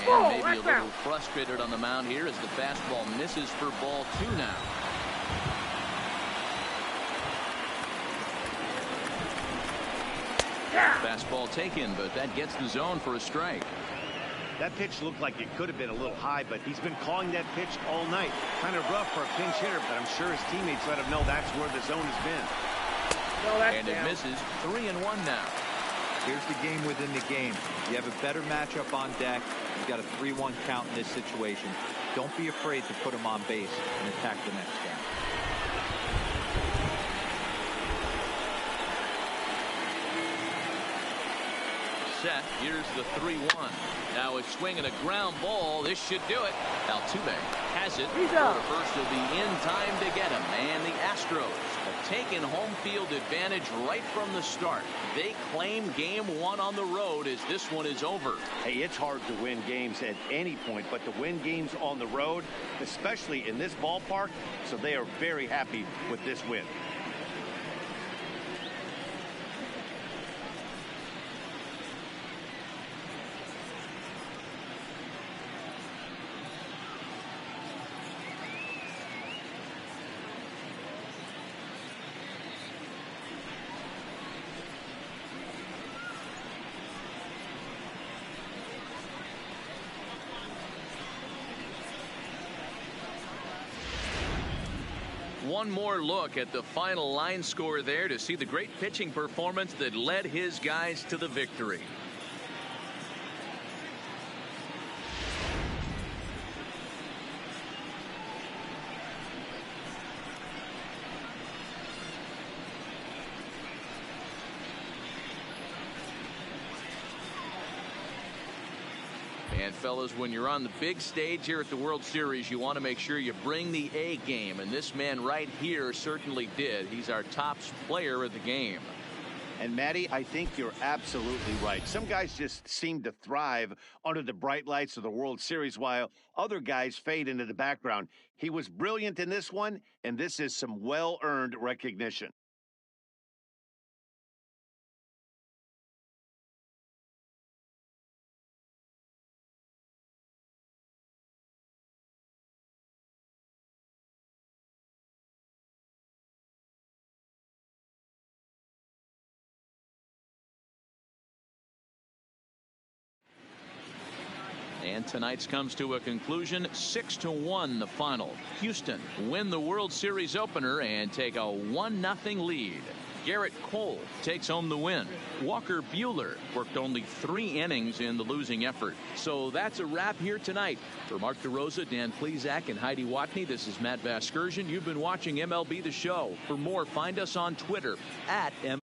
And maybe a little frustrated on the mound here as the fastball misses for ball 2 now. Fastball taken, but that gets the zone for a strike. That pitch looked like it could have been a little high, but he's been calling that pitch all night. Kind of rough for a pinch hitter, but I'm sure his teammates let him know that's where the zone has been. And it misses. 3-1 now. Here's the game within the game. You have a better matchup on deck. You've got a 3-1 count in this situation. Don't be afraid to put him on base and attack the next guy. Set. Here's the 3-1. Now a swing and a ground ball. This should do it. Altuve has it. First will be in time to get him. And the Astros have taken home field advantage right from the start. They claim game 1 on the road as this one is over. Hey, it's hard to win games at any point, but to win games on the road, especially in this ballpark, so they are very happy with this win. One more look at the final line score there to see the great pitching performance that led his guys to the victory. And fellas, when you're on the big stage here at the World Series, you want to make sure you bring the A game, and this man right here certainly did. He's our top player of the game. And Matty, I think you're absolutely right. Some guys just seem to thrive under the bright lights of the World Series, while other guys fade into the background. He was brilliant in this one, and this is some well-earned recognition. And tonight's comes to a conclusion. 6-1 the final. Houston win the World Series opener and take a 1-0 lead. Garrett Cole takes home the win. Walker Buehler worked only 3 innings in the losing effort. So that's a wrap here tonight. For Mark DeRosa, Dan Plesac, and Heidi Watney, this is Matt Vasgersian. You've been watching MLB The Show. For more, find us on Twitter @MLB.